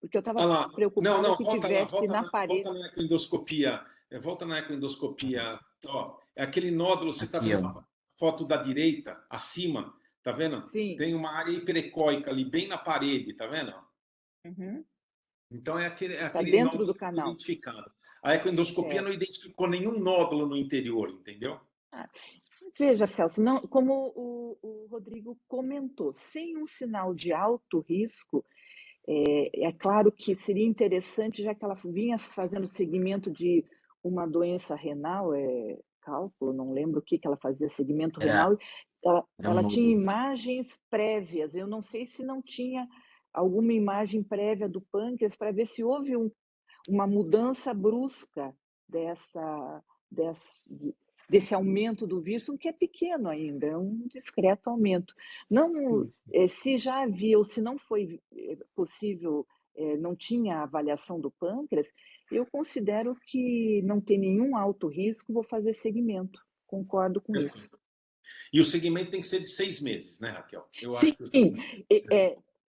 porque eu estava preocupada que volta tivesse lá, na parede. Volta na ecoendoscopia. Volta na ecoendoscopia. Ó, é aquele nódulo, você está vendo a foto da direita, acima, tá vendo? Sim. Tem uma área hiperecóica ali, bem na parede, tá vendo? Uhum. Então é aquele dentro nódulo do canal. identificado. A ecoendoscopia não identificou nenhum nódulo no interior, entendeu? Veja, Celso, não, como o Rodrigo comentou, sem um sinal de alto risco, é claro que seria interessante, já que ela vinha fazendo seguimento de uma doença renal, cálculo, não lembro o que ela fazia, segmento renal, ela tinha imagens prévias, eu não sei se não tinha alguma imagem prévia do pâncreas para ver se houve uma mudança brusca desse aumento do vírus, que é pequeno ainda, é um discreto aumento. Não, se já havia ou se não foi possível, não tinha avaliação do pâncreas, eu considero que não tem nenhum alto risco, vou fazer segmento. Concordo com isso. E o segmento tem que ser de 6 meses, né, Raquel?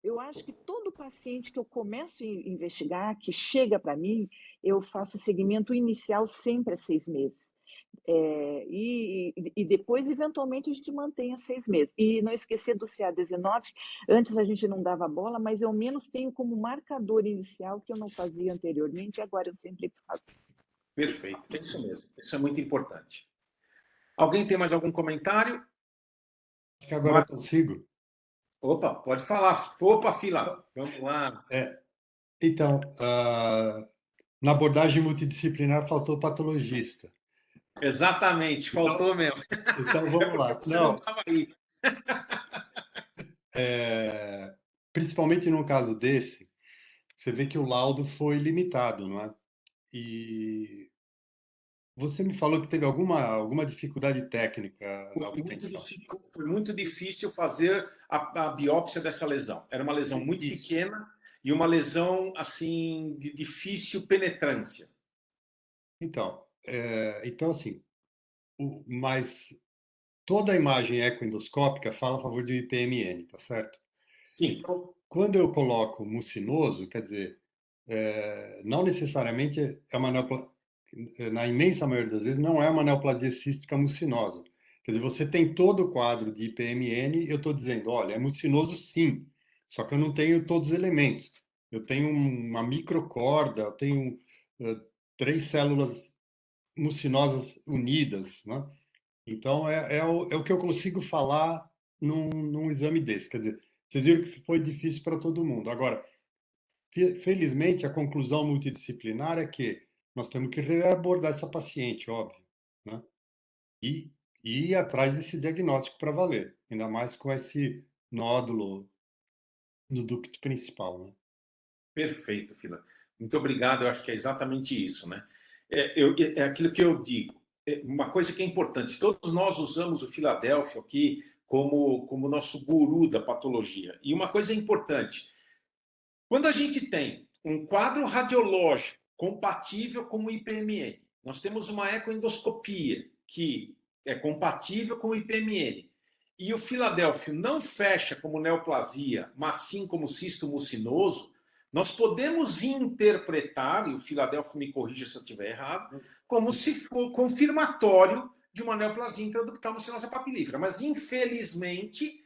Eu acho que todo paciente que eu começo a investigar, que chega para mim, eu faço segmento inicial sempre a 6 meses. E depois, eventualmente, a gente mantém a 6 meses. E não esquecer do CA19, antes a gente não dava bola, mas eu menos tenho como marcador inicial, que eu não fazia anteriormente, e agora eu sempre faço. Perfeito, é isso mesmo. Isso é muito importante. Alguém tem mais algum comentário? Acho que agora eu consigo. Opa, pode falar. Opa, fila. Vamos lá. Então, na abordagem multidisciplinar faltou patologista. Exatamente, faltou mesmo. Então vamos lá. Você não estava aí. Principalmente no caso desse, você vê que o laudo foi limitado, não é? E você me falou que teve alguma dificuldade técnica na obtenção. Foi muito difícil fazer a biópsia dessa lesão. Era uma lesão muito pequena e uma lesão assim de difícil penetrância. Então, assim, mas toda a imagem ecoendoscópica fala a favor do IPMN, tá certo? Sim. Então, quando eu coloco mucinoso, quer dizer, não necessariamente é uma na imensa maioria das vezes, não é uma neoplasia cística mucinosa. Quer dizer, você tem todo o quadro de IPMN, eu estou dizendo, olha, é mucinoso sim, só que eu não tenho todos os elementos. Eu tenho uma microcorda, eu tenho 3 células mucinosas unidas, né? Então, é o que eu consigo falar num exame desse. Quer dizer, vocês viram que foi difícil para todo mundo. Agora, felizmente, a conclusão multidisciplinar é que nós temos que reabordar essa paciente, óbvio, né? E ir atrás desse diagnóstico para valer, ainda mais com esse nódulo no ducto principal, né? Perfeito, Fila. Muito obrigado. Eu acho que é exatamente isso, né? É aquilo que eu digo. Uma coisa que é importante. Todos nós usamos o Filadélfia aqui como nosso guru da patologia. E uma coisa importante. Quando a gente tem um quadro radiológico compatível com o IPMN, nós temos uma ecoendoscopia que é compatível com o IPMN, e o Filadélfio não fecha como neoplasia, mas sim como cisto mucinoso, nós podemos interpretar, e o Filadélfio me corrija se eu estiver errado, como se for confirmatório de uma neoplasia intraductal mucinosa papilífera. Mas, infelizmente,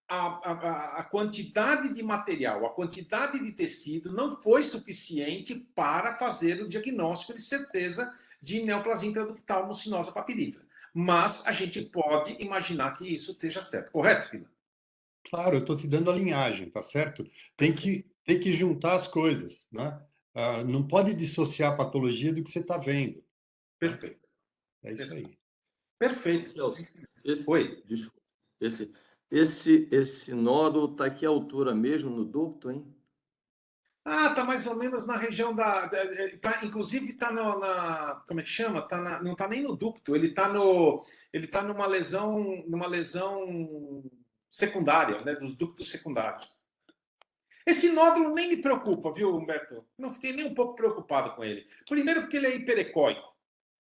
a quantidade de material, a quantidade de tecido não foi suficiente para fazer o diagnóstico de certeza de neoplasia intraductal mucinosa papilífera. Mas a gente pode imaginar que isso esteja certo. Correto, Fila? Claro, eu estou te dando a linhagem, tá certo? Tem que juntar as coisas, né? Não pode dissociar a patologia do que você está vendo. Perfeito. É isso aí. Perfeito. Celso, Oi. Desculpa. Esse nódulo está aqui à altura mesmo no ducto, hein? Tá mais ou menos na região inclusive está como é que chama? Não está nem no ducto, ele está numa lesão secundária, né, dos ductos secundários. Esse nódulo nem me preocupa, viu, Humberto? Não fiquei nem um pouco preocupado com ele. Primeiro porque ele é hiperecóico,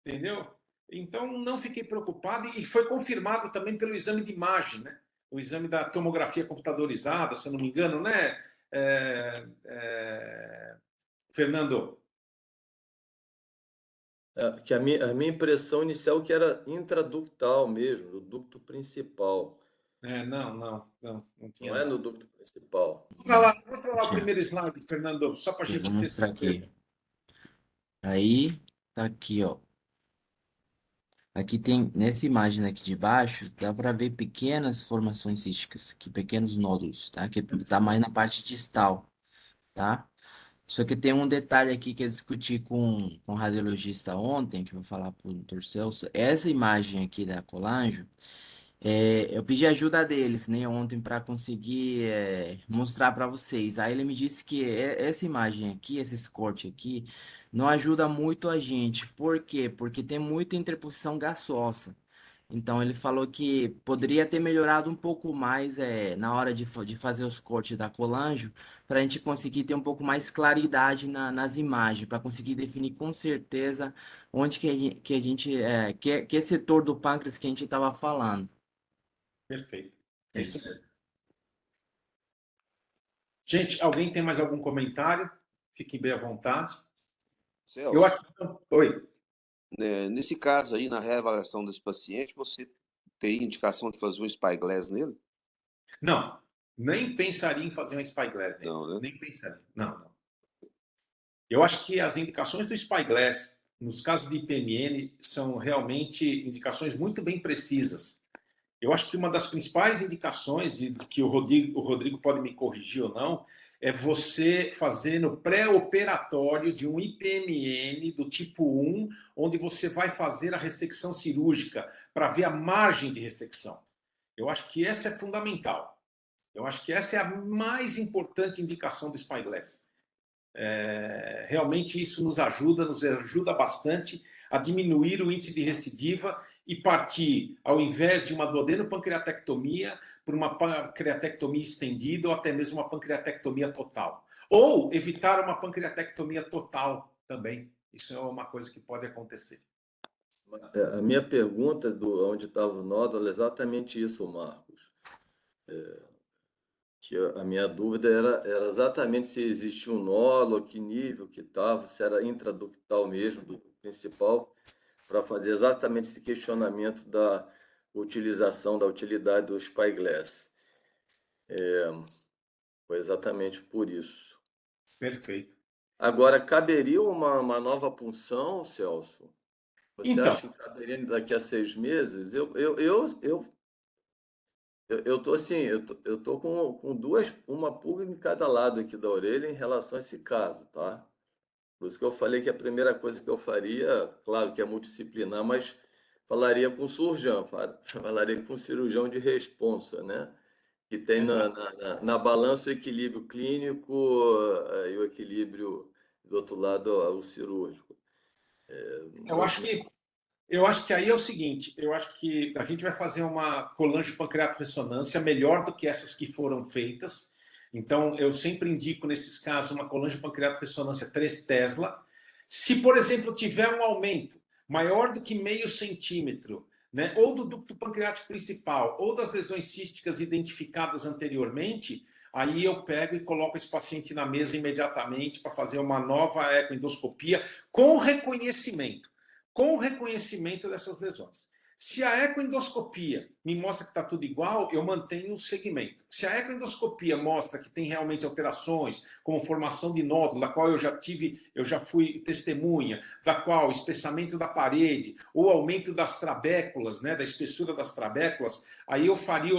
entendeu? Então não fiquei preocupado e foi confirmado também pelo exame de imagem, né? O exame da tomografia computadorizada, se eu não me engano, né? Fernando? Que a minha impressão inicial é que era intraductal mesmo, do ducto principal. Não tinha. Não é no ducto principal. Mostra lá o primeiro slide, Fernando, só para a gente Vou ter mostrar certeza. aqui. Aí, tá aqui, ó. Aqui tem, nessa imagem aqui de baixo, dá para ver pequenas formações císticas, que pequenos nódulos, tá? Que tá mais na parte distal, tá? Só que tem um detalhe aqui que eu discuti com o radiologista ontem, que eu vou falar para o Dr. Celso. Essa imagem aqui da colangio, eu pedi ajuda deles, né, ontem para conseguir mostrar para vocês. Aí ele me disse que essa imagem aqui, esse corte aqui, não ajuda muito a gente. Por quê? Porque tem muita interposição gasosa. Então ele falou que poderia ter melhorado um pouco mais na hora de fazer os cortes da colangio, para a gente conseguir ter um pouco mais claridade nas imagens, para conseguir definir com certeza onde que a gente que setor do pâncreas que a gente estava falando. Perfeito. É isso mesmo. Gente, alguém tem mais algum comentário? Fiquem bem à vontade. Celso, Eu acho que... Oi. Nesse caso aí, na reavaliação desse paciente, você tem indicação de fazer um spyglass nele? Não, nem pensaria em fazer um spyglass nele. Não, né? Nem pensaria. Não. Eu acho que as indicações do spyglass, nos casos de IPMN, são realmente indicações muito bem precisas. Eu acho que uma das principais indicações, e que o Rodrigo pode me corrigir ou não, é você fazer no pré-operatório de um IPMN do tipo 1, onde você vai fazer a ressecção cirúrgica para ver a margem de ressecção. Eu acho que essa é fundamental. Eu acho que essa é a mais importante indicação do spyglass. Realmente isso nos ajuda bastante a diminuir o índice de recidiva e partir, ao invés de uma duodenopancreatectomia, por uma pancreatectomia estendida ou até mesmo uma pancreatectomia total. Ou evitar uma pancreatectomia total também. Isso é uma coisa que pode acontecer. A minha pergunta, onde estava o nódulo, é exatamente isso, Marcos. Que a minha dúvida era exatamente se existia um nódulo, que nível que estava, se era intraductal mesmo, do principal, para fazer exatamente esse questionamento da utilização, da utilidade do Spyglass. Foi exatamente por isso. Perfeito. Agora, caberia uma nova punção, Celso? Você Então, acha que caberia daqui a 6 meses? Eu tô assim, eu tô com uma pulga em cada lado aqui da orelha em relação a esse caso, tá? Por isso que eu falei que a primeira coisa que eu faria, claro que é multidisciplinar, mas falaria com o surgeão, falaria com o cirurgião de responsa, né? Que tem na balança o equilíbrio clínico e o equilíbrio do outro lado, o cirúrgico. Eu acho que aí é o seguinte, eu acho que a gente vai fazer uma colangiopancreatoressonância melhor do que essas que foram feitas. Então, eu sempre indico, nesses casos, uma colangiopancreatoressonância 3 Tesla. Se, por exemplo, tiver um aumento maior do que 0,5 centímetro, né, ou do ducto pancreático principal, ou das lesões císticas identificadas anteriormente, aí eu pego e coloco esse paciente na mesa imediatamente para fazer uma nova ecoendoscopia com reconhecimento dessas lesões. Se a ecoendoscopia me mostra que está tudo igual, eu mantenho o segmento. Se a ecoendoscopia mostra que tem realmente alterações, como formação de nódulo, da qual eu já fui testemunha, da qual espessamento da parede, ou aumento das trabéculas, né, da espessura das trabéculas, aí eu faria.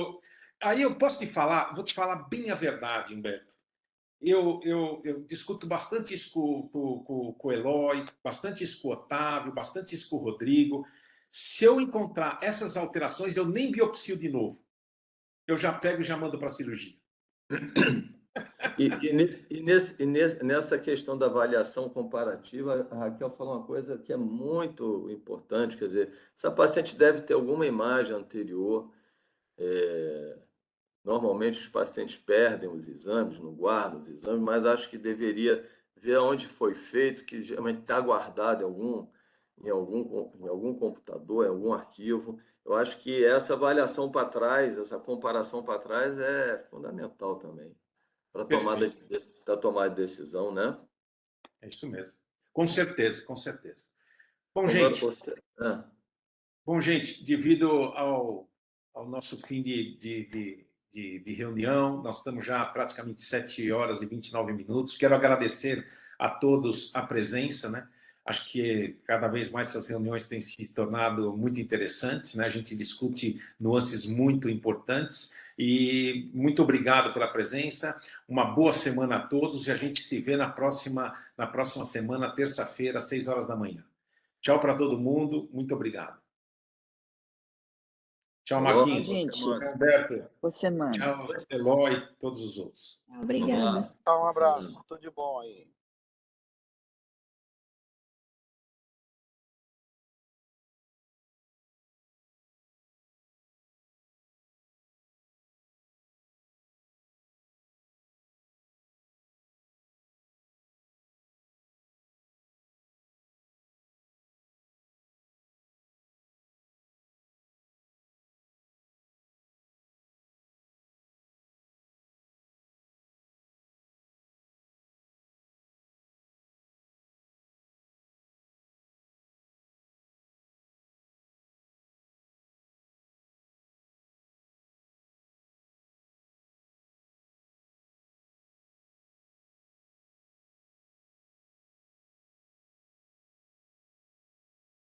Aí eu posso te falar, vou te falar bem a verdade, Humberto. Eu discuto bastante isso com o Eloy, bastante isso com o Otávio, bastante isso com o Rodrigo. Se eu encontrar essas alterações, eu nem biopsio de novo. Eu já pego e já mando para a cirurgia. Nessa questão da avaliação comparativa, a Raquel falou uma coisa que é muito importante, quer dizer, essa paciente deve ter alguma imagem anterior. Normalmente os pacientes perdem os exames, não guardam os exames, mas acho que deveria ver onde foi feito, que geralmente está guardado em algum computador, em algum arquivo. Eu acho que essa avaliação para trás, essa comparação para trás é fundamental também para a tomada de decisão, né? É isso mesmo. Com certeza, com certeza. Bom, Agora gente, devido ao nosso fim de reunião, nós estamos já praticamente 7 horas e 29 minutos. Quero agradecer a todos a presença, né? Acho que cada vez mais essas reuniões têm se tornado muito interessantes, né? A gente discute nuances muito importantes e muito obrigado pela presença. Uma boa semana a todos e a gente se vê na próxima semana, terça-feira, às 6 horas da manhã. Tchau para todo mundo, muito obrigado. Tchau, Marquinhos. Tchau, Humberto. Boa semana. Tchau, Eloy, todos os outros. Obrigada. Um abraço, tudo de bom aí.